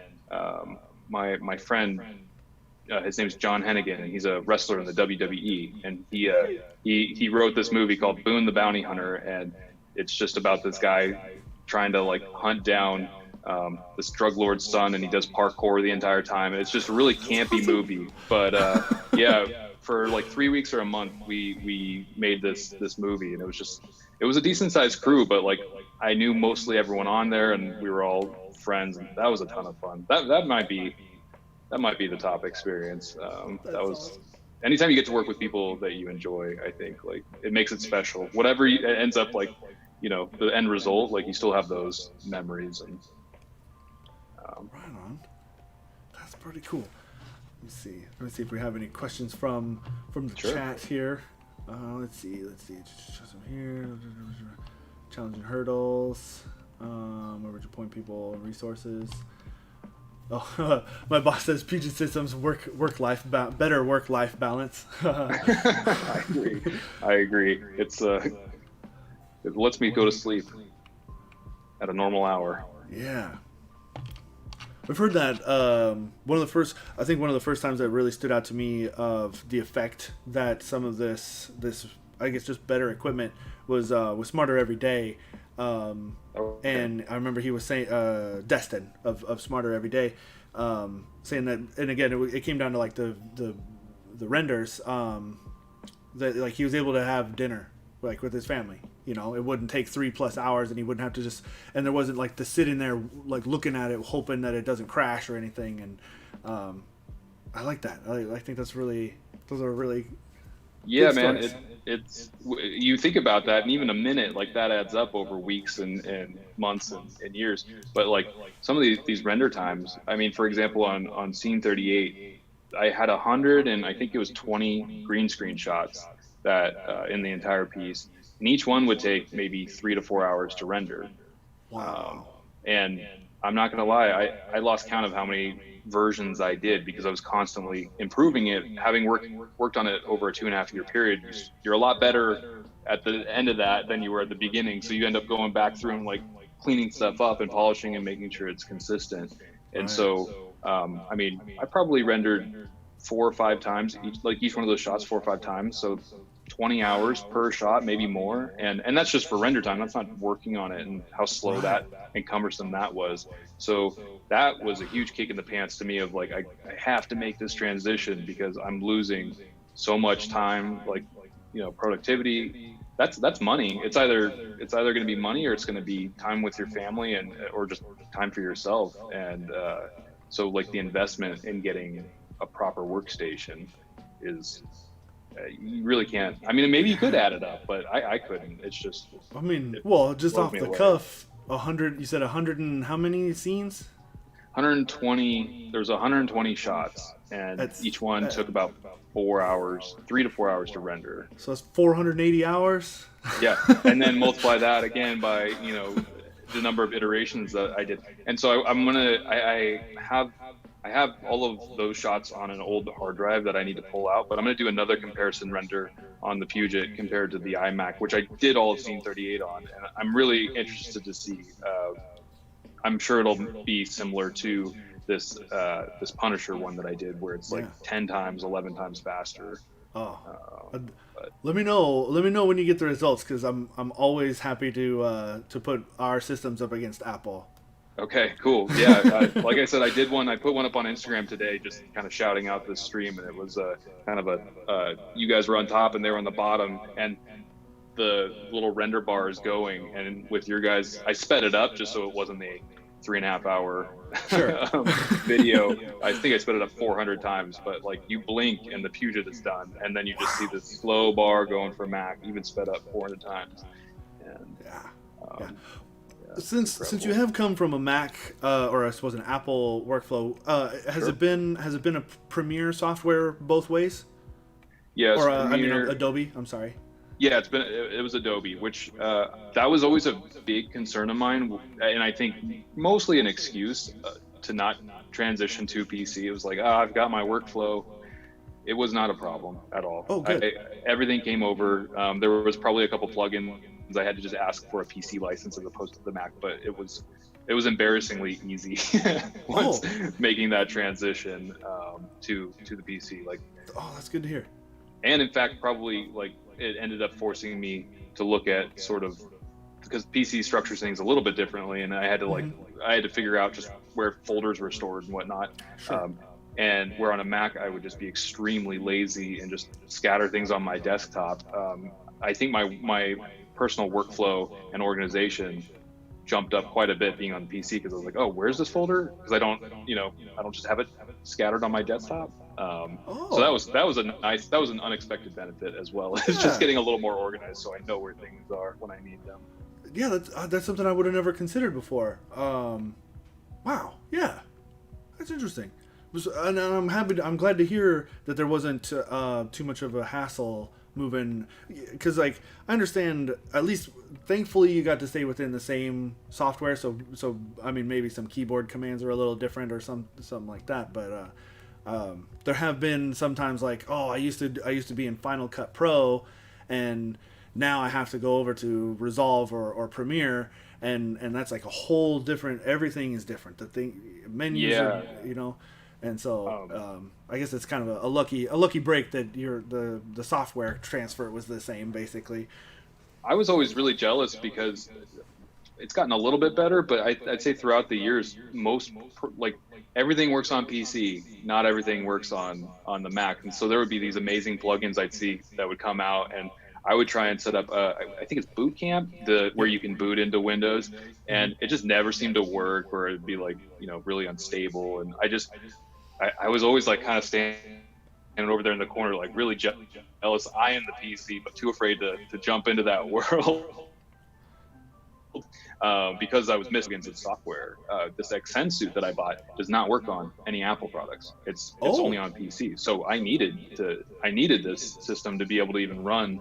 my friend, his name's John Hennigan, and he's a wrestler in the WWE. And he wrote this movie called Boone the Bounty Hunter, and it's just about this guy trying to like hunt down this drug lord's son, and he does parkour the entire time. And it's just a really campy movie, but yeah, for like 3 weeks or a month, we made this movie, and it was a decent sized crew, but like I knew mostly everyone on there, and we were all friends, and that was a ton of fun. That might be the top experience. That That's was awesome. anytime you get to work with people that you enjoy, I think like it makes it special. Whatever it ends up like, the end result, like you still have those memories. And Right on. That's pretty cool. Let me see. Let me see if we have any questions from the sure. chat here. Let's see. Just show some here. Challenging hurdles. Where would you point people? Resources. Oh, my boss says Puget Systems better work life balance. I agree. It lets me go to sleep at a normal hour. Yeah. I've heard that one of the first times that really stood out to me of the effect that some of this I guess just better equipment was Smarter Every Day. Okay. And I remember he was saying Destin of Smarter Every Day, saying that, and again it came down to like the renders, that like he was able to have dinner like with his family. It wouldn't take 3+ hours, and he wouldn't have to and there wasn't like the sitting there like looking at it hoping that it doesn't crash or anything. And I like that. I think those are really Yeah, good man, stories. you think about that, and even a minute like that adds up over weeks and months and years. But like some of these render times, I mean, for example, on scene 38, I had 100 and I think it was 20 green screen shots that in the entire piece, and each one would take maybe 3 to 4 hours to render. Um, Wow. and I'm not gonna lie, I lost count of how many versions I did because I was constantly improving it. Having worked on it over a 2.5 year period, you're a lot better at the end of that than you were at the beginning. So you end up going back through and like cleaning stuff up and polishing and making sure it's consistent. And Right. so, I mean, I probably rendered 4 or 5 times each one of those shots 4 or 5 times. So 20 hours per shot, maybe more. And that's just for render time. That's not working on it and how slow Right. that and cumbersome that was. So that was a huge kick in the pants to me of like, I have to make this transition because I'm losing so much time, like, productivity. That's money. It's either going to be money or it's going to be time with your family or just time for yourself. And so like the investment in getting a proper workstation is you really can't. I mean, maybe you could add it up, but I couldn't. It's just I mean, it well, just blows off me the away. cuff, 100. You said 100 and how many scenes? 120. There's 120 shots, and That's each one took about 4 hours, 3 to 4 hours to render. so that's 480 hours. Yeah, and then multiply that again by the number of iterations that I did. And so I have all of those shots on an old hard drive that I need to pull out, but I'm gonna do another comparison render on the Puget compared to the iMac, which I did all of scene 38 on, and I'm really interested to see. I'm sure it'll be similar to this Punisher one that I did, where it's like Yeah. 10 times, 11 times faster. Oh, Um, Uh, but let me know. Let me know when you get the results, because I'm always happy to put our systems up against Apple. Okay, cool. Yeah, like I said, I did one. I put one up on Instagram today, just kind of shouting out this stream, and it was kind of you guys were on top and they were on the bottom, and the little render bar is going. And with your guys, I sped it up just so it wasn't the 3.5 hour Sure. video. I think I sped it up 400 times, but like you blink and the Puget is done, and then you just see this slow bar going for Mac, even sped up 400 times, and Yeah. Yeah. um, yeah, Since you incredible. have come from a Mac or I suppose an Apple workflow, has Sure. it been a Premiere software both ways? Yes, Or I mean Premiere. Adobe. I'm sorry. Yeah, it was Adobe, which that was always a big concern of mine, and I think mostly an excuse to not transition to PC. It was like, I've got my workflow. It was not a problem at all. Oh, good. Everything came over. There was probably a couple plugins I had to just ask for a PC license as opposed to the Mac, but it was embarrassingly easy once Oh, making that transition to the PC. Like, oh, that's good to hear. and in fact, probably like it ended up forcing me to look at sort of, because PC structures things a little bit differently, and Hmm. I had to figure out just where folders were stored and whatnot. Sure. Um, and where on a Mac I would just be extremely lazy and just scatter things on my desktop. I think my personal workflow and organization jumped up quite a bit being on the PC, because I was like, oh, where's this folder? Because I don't just have it scattered on my desktop. So Oh, that was an unexpected benefit as well. It's just yeah. getting a little more organized, so I know where things are when I need them. Yeah, that's something I would have never considered before. Wow. Yeah, that's interesting. And I'm happy. I'm glad to hear that there wasn't too much of a hassle moving, because like I understand, at least thankfully you got to stay within the same software. So I mean, maybe some keyboard commands are a little different or something like that. But there have been sometimes like, oh, I used to be in Final Cut Pro, and now I have to go over to Resolve or Premiere, and that's like a whole different. Everything is different. The thing menus are, Yeah. and so Um, I guess it's kind of a lucky break that the software transfer was the same basically. I was always really jealous because it's gotten a little bit better, but I'd say throughout the years, like everything works on PC, not everything works on the Mac. And so there would be these amazing plugins I'd see that would come out, and I would try and set up. I think it's Boot Camp, the where Yep. you can boot into Windows, Hmm. and it just never seemed to work, or it'd be like really unstable. And I was always like kind of standing over there in the corner, like really jealous. I am the PC, but too afraid to jump into that world. Because I was missing the software. This XN suit that I bought does not work on any Apple products. It's only Oh. on PC. So I needed this system to be able to even run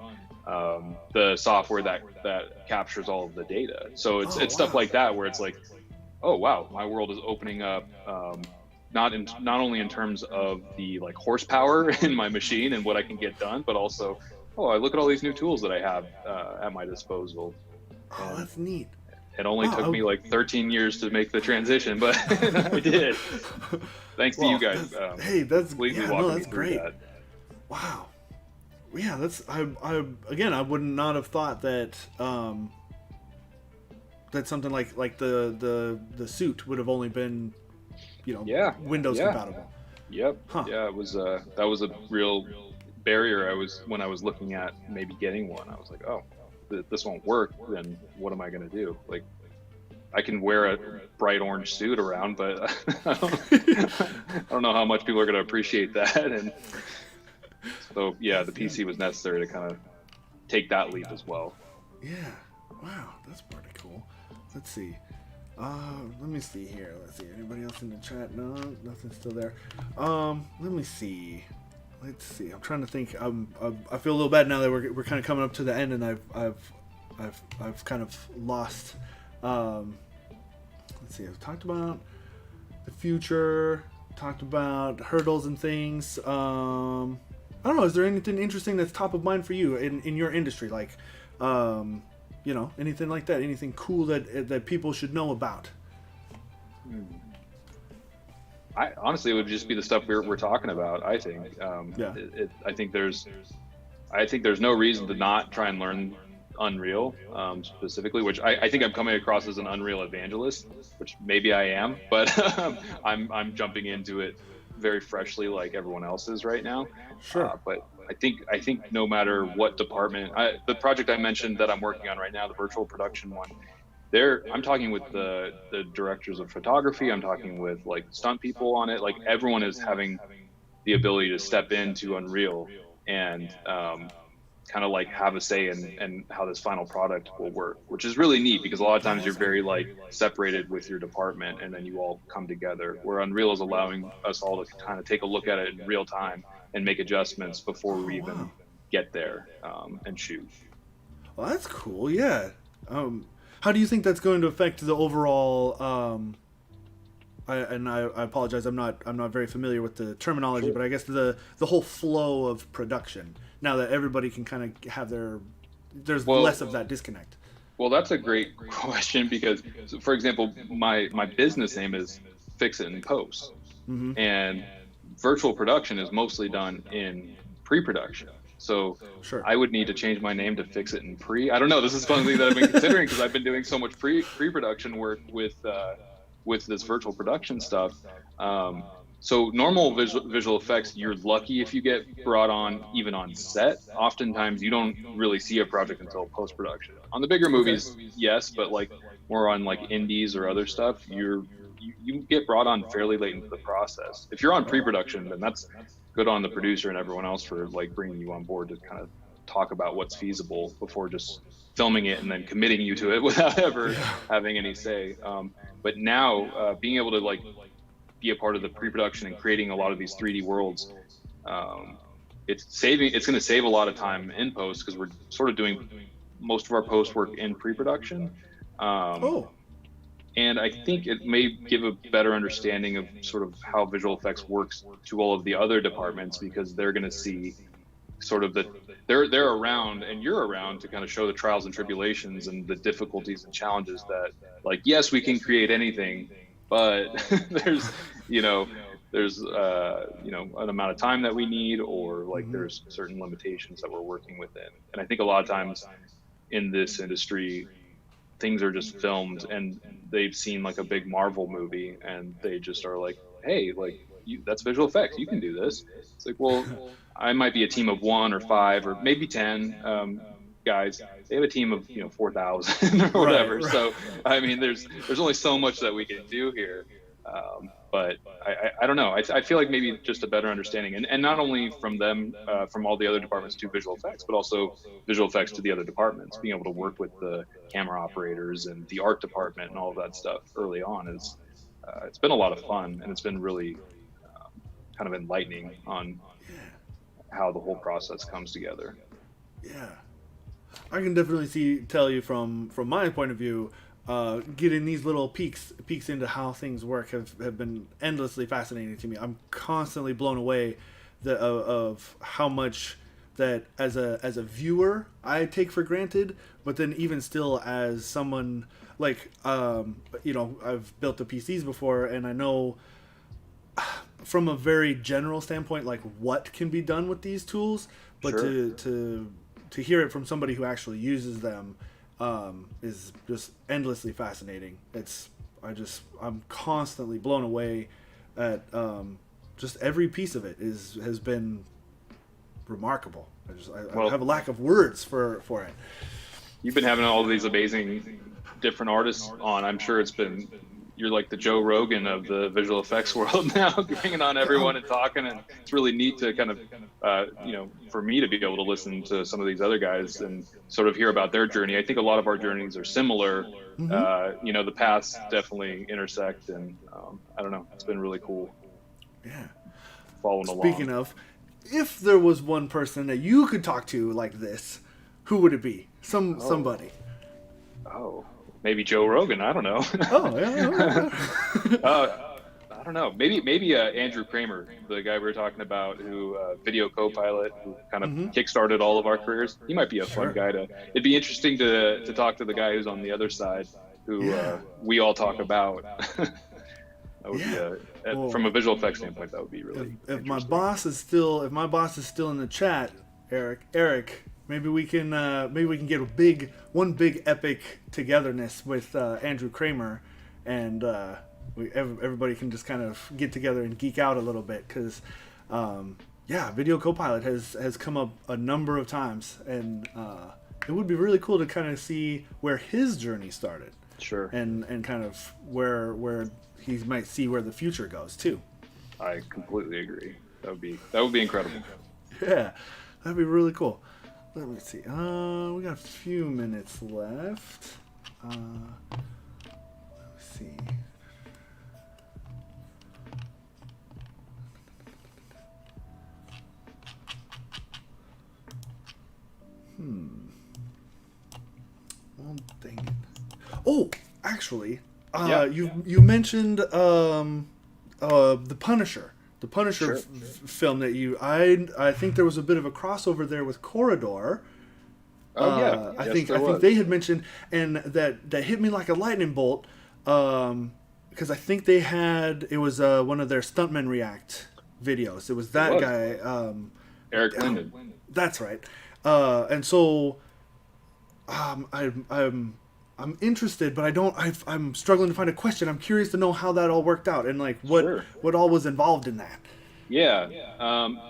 the software that captures all of the data. So Oh, it's stuff wow. like that where it's like, oh wow, my world is opening up. Not only in terms of the like horsepower in my machine and what I can get done, but also, oh, I look at all these new tools that I have at my disposal. Oh, And that's neat. it only took Wow. me like 13 years to make the transition, but I did. Thanks to you Well, guys, that's completely yeah, no, walking me that's through great. that. Wow. Yeah, that's I again I would not have thought that that something like the suit would have only been Yeah, Windows yeah, compatible. yep, Huh. yeah. It was that was a real barrier. When I was looking at maybe getting one. I was like, oh, this won't work. Then what am I going to do? Like, I can wear a bright orange suit around, but I don't know how much people are going to appreciate that. And so, yeah, the PC was necessary to kind of take that leap as well. Yeah. Wow, that's pretty cool. Let's see. Let me see here. Let's see. Anybody else in the chat? No, nothing's still there. Let me see. Let's see. I'm trying to think. I feel a little bad now that we're kind of coming up to the end, and I've kind of lost. Um, let's see. I've talked about the future. Talked about hurdles and things. I don't know. Is there anything interesting that's top of mind for you in your industry? Like, anything like that? Anything cool that people should know about? Hmm. I honestly, it would just be the stuff we're talking about. I think Yeah. I think there's no reason to not try and learn Unreal specifically, which I think I'm coming across as an Unreal evangelist, which maybe I am, but I'm jumping into it very freshly, like everyone else is right now. Sure. But I think no matter what department, the project I mentioned that I'm working on right now, the virtual production one, I'm talking with the directors of photography. I'm talking with like stunt people on it. Like everyone is having the ability to step into Unreal and kind of like have a say in how this final product will work, which is really neat because a lot of Oh, times you're that's cool. very like separated with your department and then you all come together, where Unreal is allowing us all to kind of take a look at it in real time and make adjustments before we Oh, even wow. get there and shoot. Well, that's cool. Yeah. How do you think that's going to affect the overall? I apologize. I'm not very familiar with the terminology, Sure. but I guess the whole flow of production now that everybody can kind of have there's less Well, of that disconnect. well, that's a great question because, so for example, my business name is Fix It and Post, Mm-hmm. and virtual production is mostly done in pre-production. So Sure. I would need to change my name to Fix It and Pre. I don't know. This is something that I've been considering because I've been doing so much pre-production work with this virtual production stuff. Um, so normal visual effects, you're lucky if you get brought on even on set. Oftentimes you don't really see a project until post production. On the bigger Okay. movies, yes, but like more on like indies or other stuff, you get brought on fairly late into the process. If you're on pre-production, then that's good on the producer and everyone else for like bringing you on board to kind of talk about what's feasible before just filming it and then committing you to it without ever Yeah. having any say. But now being able to like be a part of the pre-production and creating a lot of these 3D worlds, um, it's going to save a lot of time in post because we're sort of doing most of our post work in pre-production. Um, Oh. and I think it may give a better understanding of sort of how visual effects works to all of the other departments because they're going to see sort of they're around and you're around to kind of show the trials and tribulations and the difficulties and challenges that, like, yes, we can create anything, but there's you know there's an amount of time that we need, or like Mm-hmm. there's certain limitations that we're working within. And I think a lot of times in this industry things are just filmed and they've seen like a big Marvel movie and they just are like, hey, like that's visual effects, you can do this. It's like, well, I might be a team of one or five or maybe 10 guys. They have a team of 4,000 or Right. whatever. Right. So I mean, there's only so much that we can do here. But I don't know. I feel like maybe just a better understanding, and not only from them, from all the other departments to visual effects, but also visual effects to the other departments. Being able to work with the camera operators and the art department and all of that stuff early on is it's been a lot of fun, and it's been really kind of enlightening on how the whole process comes together. Yeah. I can definitely tell you from my point of view, getting these little peeks into how things work have been endlessly fascinating to me. I'm constantly blown away of how much that as a viewer I take for granted, but then even still as someone like I've built the PCs before and I know from a very general standpoint like what can be done with these tools, but Sure. to hear it from somebody who actually uses them is just endlessly fascinating. I'm constantly blown away at just every piece of it has been remarkable. I Well, have a lack of words for it. you've been having all these amazing different artists on. I'm sure you're like the Joe Rogan of the visual effects world now, bringing on everyone and talking. And it's really neat to kind of, for me to be able to listen to some of these other guys and sort of hear about their journey. I think a lot of our journeys are similar. Mm-hmm. The paths definitely intersect, and I don't know. It's been really cool Yeah. following Speaking along. of, if there was one person that you could talk to like this, who would it be? Oh, Somebody. oh, maybe Joe Rogan. I don't know. Oh yeah. uh, I don't know. Maybe Andrew Kramer, the guy we were talking about, who Video Copilot, who kind of Mm-hmm. kickstarted all of our careers. He might be a fun Sure. guy to. It'd be interesting to talk to the guy who's on the other side, who Yeah. we all talk about. That would be Yeah. Well, from a visual effects standpoint, that would be really if my interesting. boss is still in the chat, Eric, maybe we can get one big epic togetherness with Andrew Kramer, and everybody can just kind of get together and geek out a little bit because Video Copilot has come up a number of times, and it would be really cool to kind of see where his journey started, Sure. and kind of where he might see where the future goes too. I completely agree. That would be incredible. Yeah, that'd be really cool. Let me see. We got a few minutes left. Let me see. Well, dang it. Oh, actually, Yeah, you mentioned the Punisher. The Punisher sure. film that I think there was a bit of a crossover there with Corridor. Oh yeah, I yes, think there they was. had mentioned, and that hit me like a lightning bolt, because I think they had it was one of their stuntmen react videos. It was It that was guy. Eric Linden. That's right. And so I'm interested, but I don't. I'm struggling to find a question. I'm curious to know how that all worked out and like Sure. what all was involved in that. Yeah.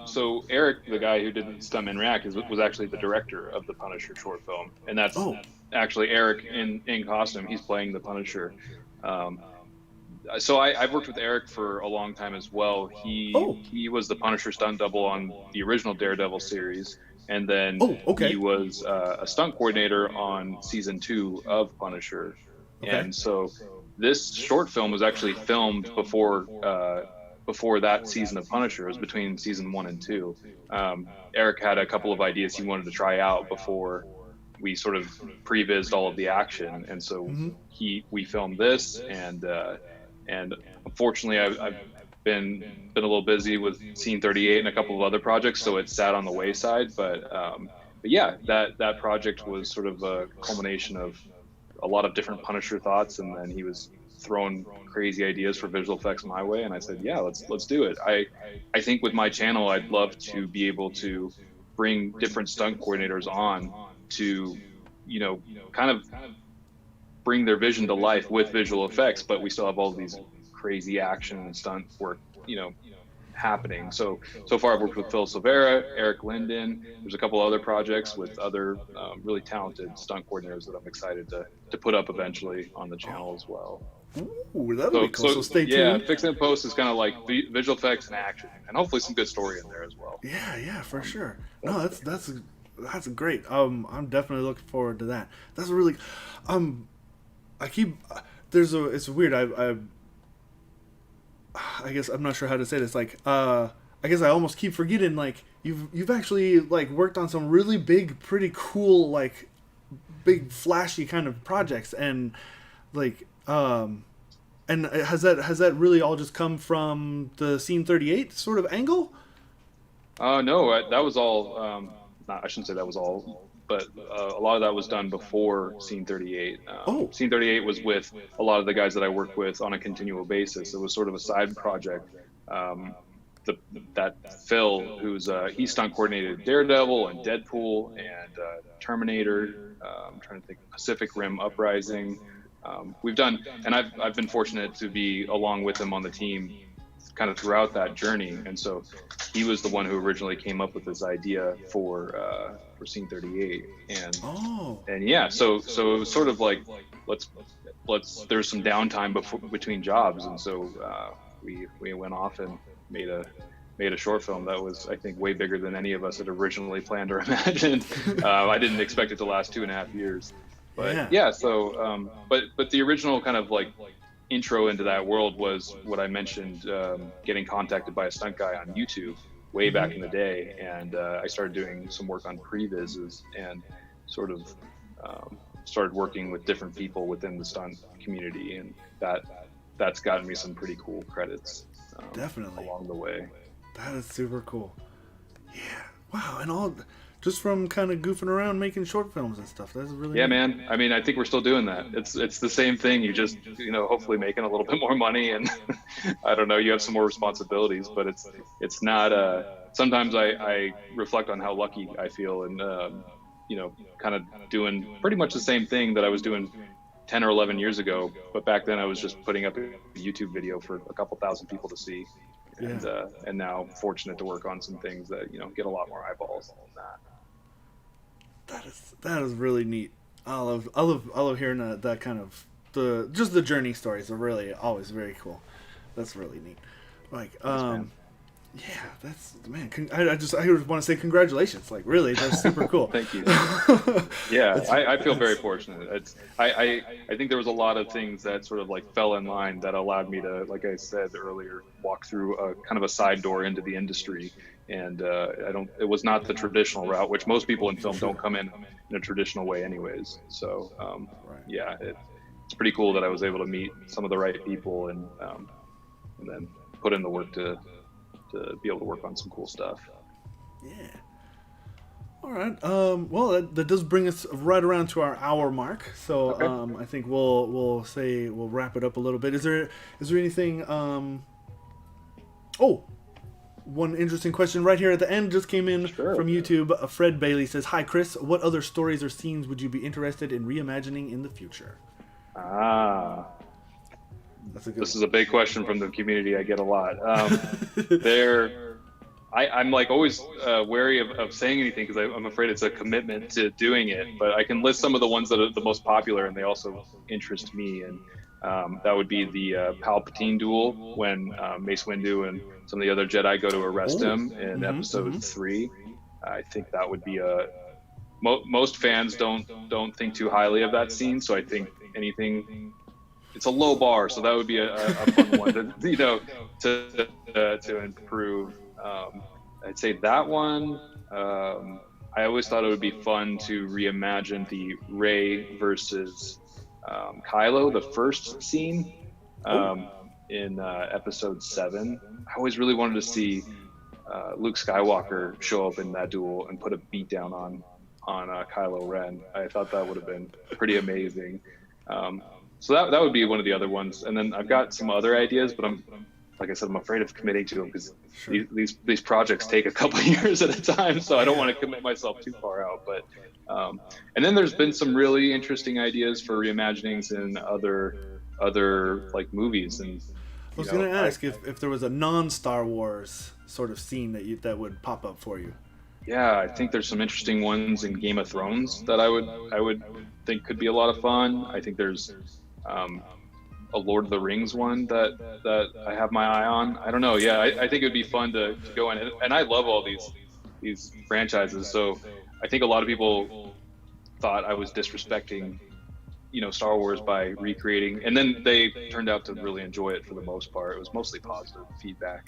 So Eric, the guy who did Stuntman React, was actually the director of the Punisher short film, and that's Oh, actually Eric in costume. He's playing the Punisher. Um, so I've worked with Eric for a long time as well. oh, He was the Punisher stunt double on the original Daredevil series, and then oh. he Okay, was a stunt coordinator on season 2 of Punisher. okay, And so this short film was actually filmed before that season of Punisher. It was between season 1 and 2. Eric had a couple of ideas he wanted to try out before we sort of prevised all of the action, and so we filmed this, and unfortunately I've been a little busy with Scene 38 and a couple of other projects, so it sat on the wayside. But yeah, that project was sort of a culmination of a lot of different Punisher thoughts, and then he was throwing crazy ideas for visual effects my way, and I said, yeah, let's do it. I think with my channel, I'd love to be able to bring different stunt coordinators on to, you know, kind of bring their vision to life with visual effects, but we still have all these crazy action and stunt work, happening. So far I've worked with Phil Silvera, Eric Linden. There's a couple other projects with other really talented stunt coordinators that I'm excited to put up eventually on the channel as well. ooh, that'll be So, cool. so So stay yeah, tuned. FXitinPost is kind of like visual effects and action, and hopefully some good story in there as well. Yeah, yeah, for Um, sure. No, that's that's great. I'm definitely looking forward to that. That's a really, I keep it's weird. I guess I'm not sure how to say this. Like, I guess I almost keep forgetting. Like, you've actually like worked on some really big, pretty cool, like big flashy kind of projects, and like, and has that really all just come from the Scene 38 sort of angle? No, that was all. Not, I shouldn't say that was all, but a lot of that was done before Scene 38. Oh, Scene 38 was with a lot of the guys that I work with on a continual basis. It was sort of a side project. Um, that Phil, who's he stunt coordinated Daredevil and Deadpool and Terminator. I'm trying to think, Pacific Rim Uprising. We've done, and I've been fortunate to be along with him on the team kind of throughout that journey. And so he was the one who originally came up with this idea for Scene 38. oh, And yeah, so it was sort of like let's there's some downtime between jobs, and so we went off and made a short film that was, I think, way bigger than any of us had originally planned or imagined. I didn't expect it to last 2.5 years, but yeah. yeah. So but the original kind of like intro into that world was what I mentioned, getting contacted by a stunt guy on YouTube way back in the day, and I started doing some work on previses and sort of started working with different people within the stunt community, and that's gotten me some pretty cool credits Definitely. along the way. That is super cool. Yeah. Wow. And all just from kind of goofing around making short films and stuff. That's really Yeah, neat. man. I mean, I think we're still doing that. It's the same thing. You just, hopefully making a little bit more money, and I don't know, you have some more responsibilities, but it's not. Sometimes I reflect on how lucky I feel, and kind of doing pretty much the same thing that I was doing 10 or 11 years ago. But back then I was just putting up a YouTube video for a couple thousand people to see, Yeah. and now fortunate to work on some things that get a lot more eyeballs than that. That is really neat. I love hearing that kind of the journey stories are really always very cool. That's really neat. Like Thanks, man. Yeah, that's man. I just want to say congratulations. Like really, that's super cool. Thank you. Yeah, I feel very fortunate. I think there was a lot of things that sort of like fell in line that allowed me to, like I said earlier, walk through a kind of a side door into the industry. And it was not the traditional route, which most people in For film don't sure. come in a traditional way anyways. So Right. yeah, it's pretty cool that I was able to meet some of the right people and then put in the work to be able to work on some cool stuff. Yeah. All right. Well, that does bring us right around to our hour mark. So Okay. I think we'll wrap it up a little bit. Is there anything? Oh, one interesting question right here at the end just came in Sure. from YouTube. Fred Bailey says, "Hi Chris, what other stories or scenes would you be interested in reimagining in the future?" Ah, That's a good this one. is a big question from the community. I get a lot. There, I'm like always wary of saying anything because I'm afraid it's a commitment to doing it. But I can list some of the ones that are the most popular and they also interest me. And that would be the Palpatine duel when Mace Windu and some of the other Jedi go to arrest Oh. him in Mm-hmm. Episode Mm-hmm. 3. I think that would be a most fans don't think too highly of that scene. So I think anything it's a low bar, so that would be a fun one to to improve. I'd say that one. I always thought it would be fun to reimagine the Rey versus Kylo, the first scene Oh. in Episode 7. I always really wanted to see Luke Skywalker show up in that duel and put a beat down on Kylo Ren. I thought that would have been pretty amazing. Um, so that would be one of the other ones. And then I've got some other ideas, but like I said, I'm afraid of committing to them because Sure. these projects take a couple of years at a time. So I don't want to commit myself too far out. But and then there's been some really interesting ideas for reimaginings in other like movies, and I you was know, gonna ask if there was a non-Star Wars sort of scene that would pop up for you. yeah, I think there's some interesting ones in Game of Thrones that I would think could be a lot of fun. I think there's um, a Lord of the Rings one that I have my eye on. I don't know. Yeah, I think it would be fun to go in, and I love all these franchises. So I think a lot of people thought I was disrespecting, Star Wars by recreating, and then they turned out to really enjoy it for the most part. It was mostly positive feedback.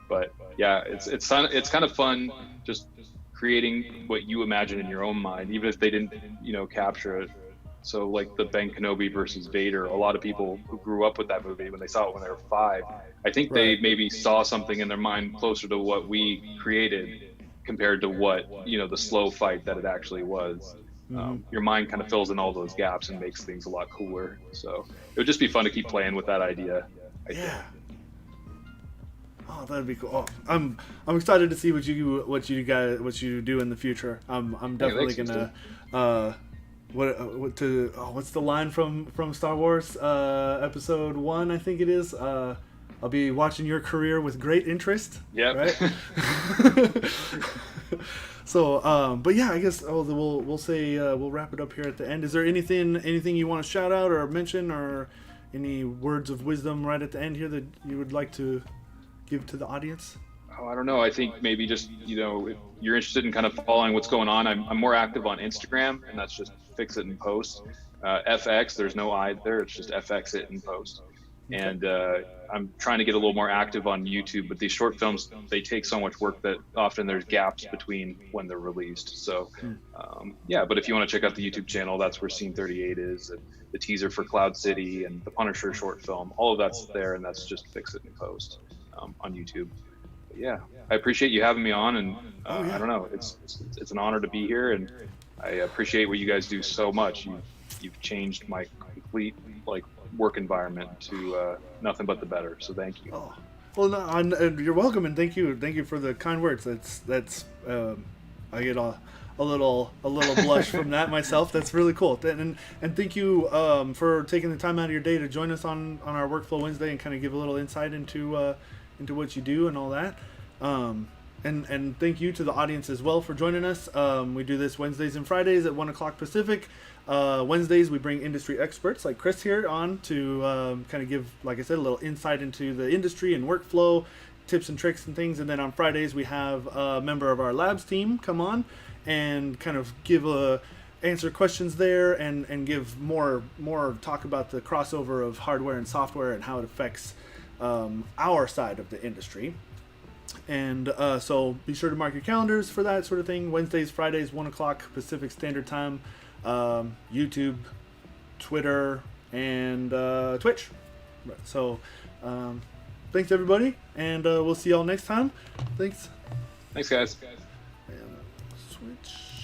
But yeah, it's kind of fun just creating what you imagine in your own mind, even if they didn't, capture it. So like the Ben Kenobi versus Vader, a lot of people who grew up with that movie when they saw it when they were 5, I think they Right. maybe saw something in their mind closer to what we created compared to what the slow fight that it actually was. Mm-hmm. Your mind kind of fills in all those gaps and makes things a lot cooler. So it would just be fun to keep playing with that idea, I think. Yeah. Oh, that'd be cool. Oh, I'm excited to see what you do in the future. I'm Hey, definitely thanks, gonna uh what's the line from Star Wars episode 1, I think it is. I'll be watching your career with great interest, Yep. right? So, but yeah, I guess we'll say we'll wrap it up here at the end. Is there anything you want to shout out or mention, or any words of wisdom right at the end here that you would like to give to the audience? Oh, I don't know. I think maybe just, if you're interested in kind of following what's going on, I'm more active on Instagram, and that's just FXitinPost. FX, there's no I there. It's just FXitinPost. Okay. And I'm trying to get a little more active on YouTube, but these short films, they take so much work that often there's gaps between when they're released. So yeah, but if you want to check out the YouTube channel, that's where Scene 38 is, and the teaser for Cloud City and the Punisher short film, all of that's there, and that's just FXitinPost on YouTube. But yeah, I appreciate you having me on, and Oh yeah. I don't know, it's an honor to be here, and I appreciate what you guys do so much. You've changed my complete like work environment to nothing but the better. So thank you. Oh, well, no, you're welcome, and thank you for the kind words. That's I get a little blush from that myself. That's really cool. And thank you for taking the time out of your day to join us on our Workflow Wednesday and kind of give a little insight into what you do and all that. And thank you to the audience as well for joining us. We do this Wednesdays and Fridays at 1 o'clock Pacific. Wednesdays we bring industry experts like Chris here on to kind of give, like I said, a little insight into the industry and workflow, tips and tricks and things. And then on Fridays we have a member of our labs team come on and kind of answer questions there and give more talk about the crossover of hardware and software and how it affects our side of the industry. And so be sure to mark your calendars for that sort of thing. Wednesdays, Fridays, 1 o'clock Pacific Standard Time. YouTube, Twitter, and Twitch. So thanks everybody, and we'll see y'all next time. Thanks. Thanks, guys. And switch.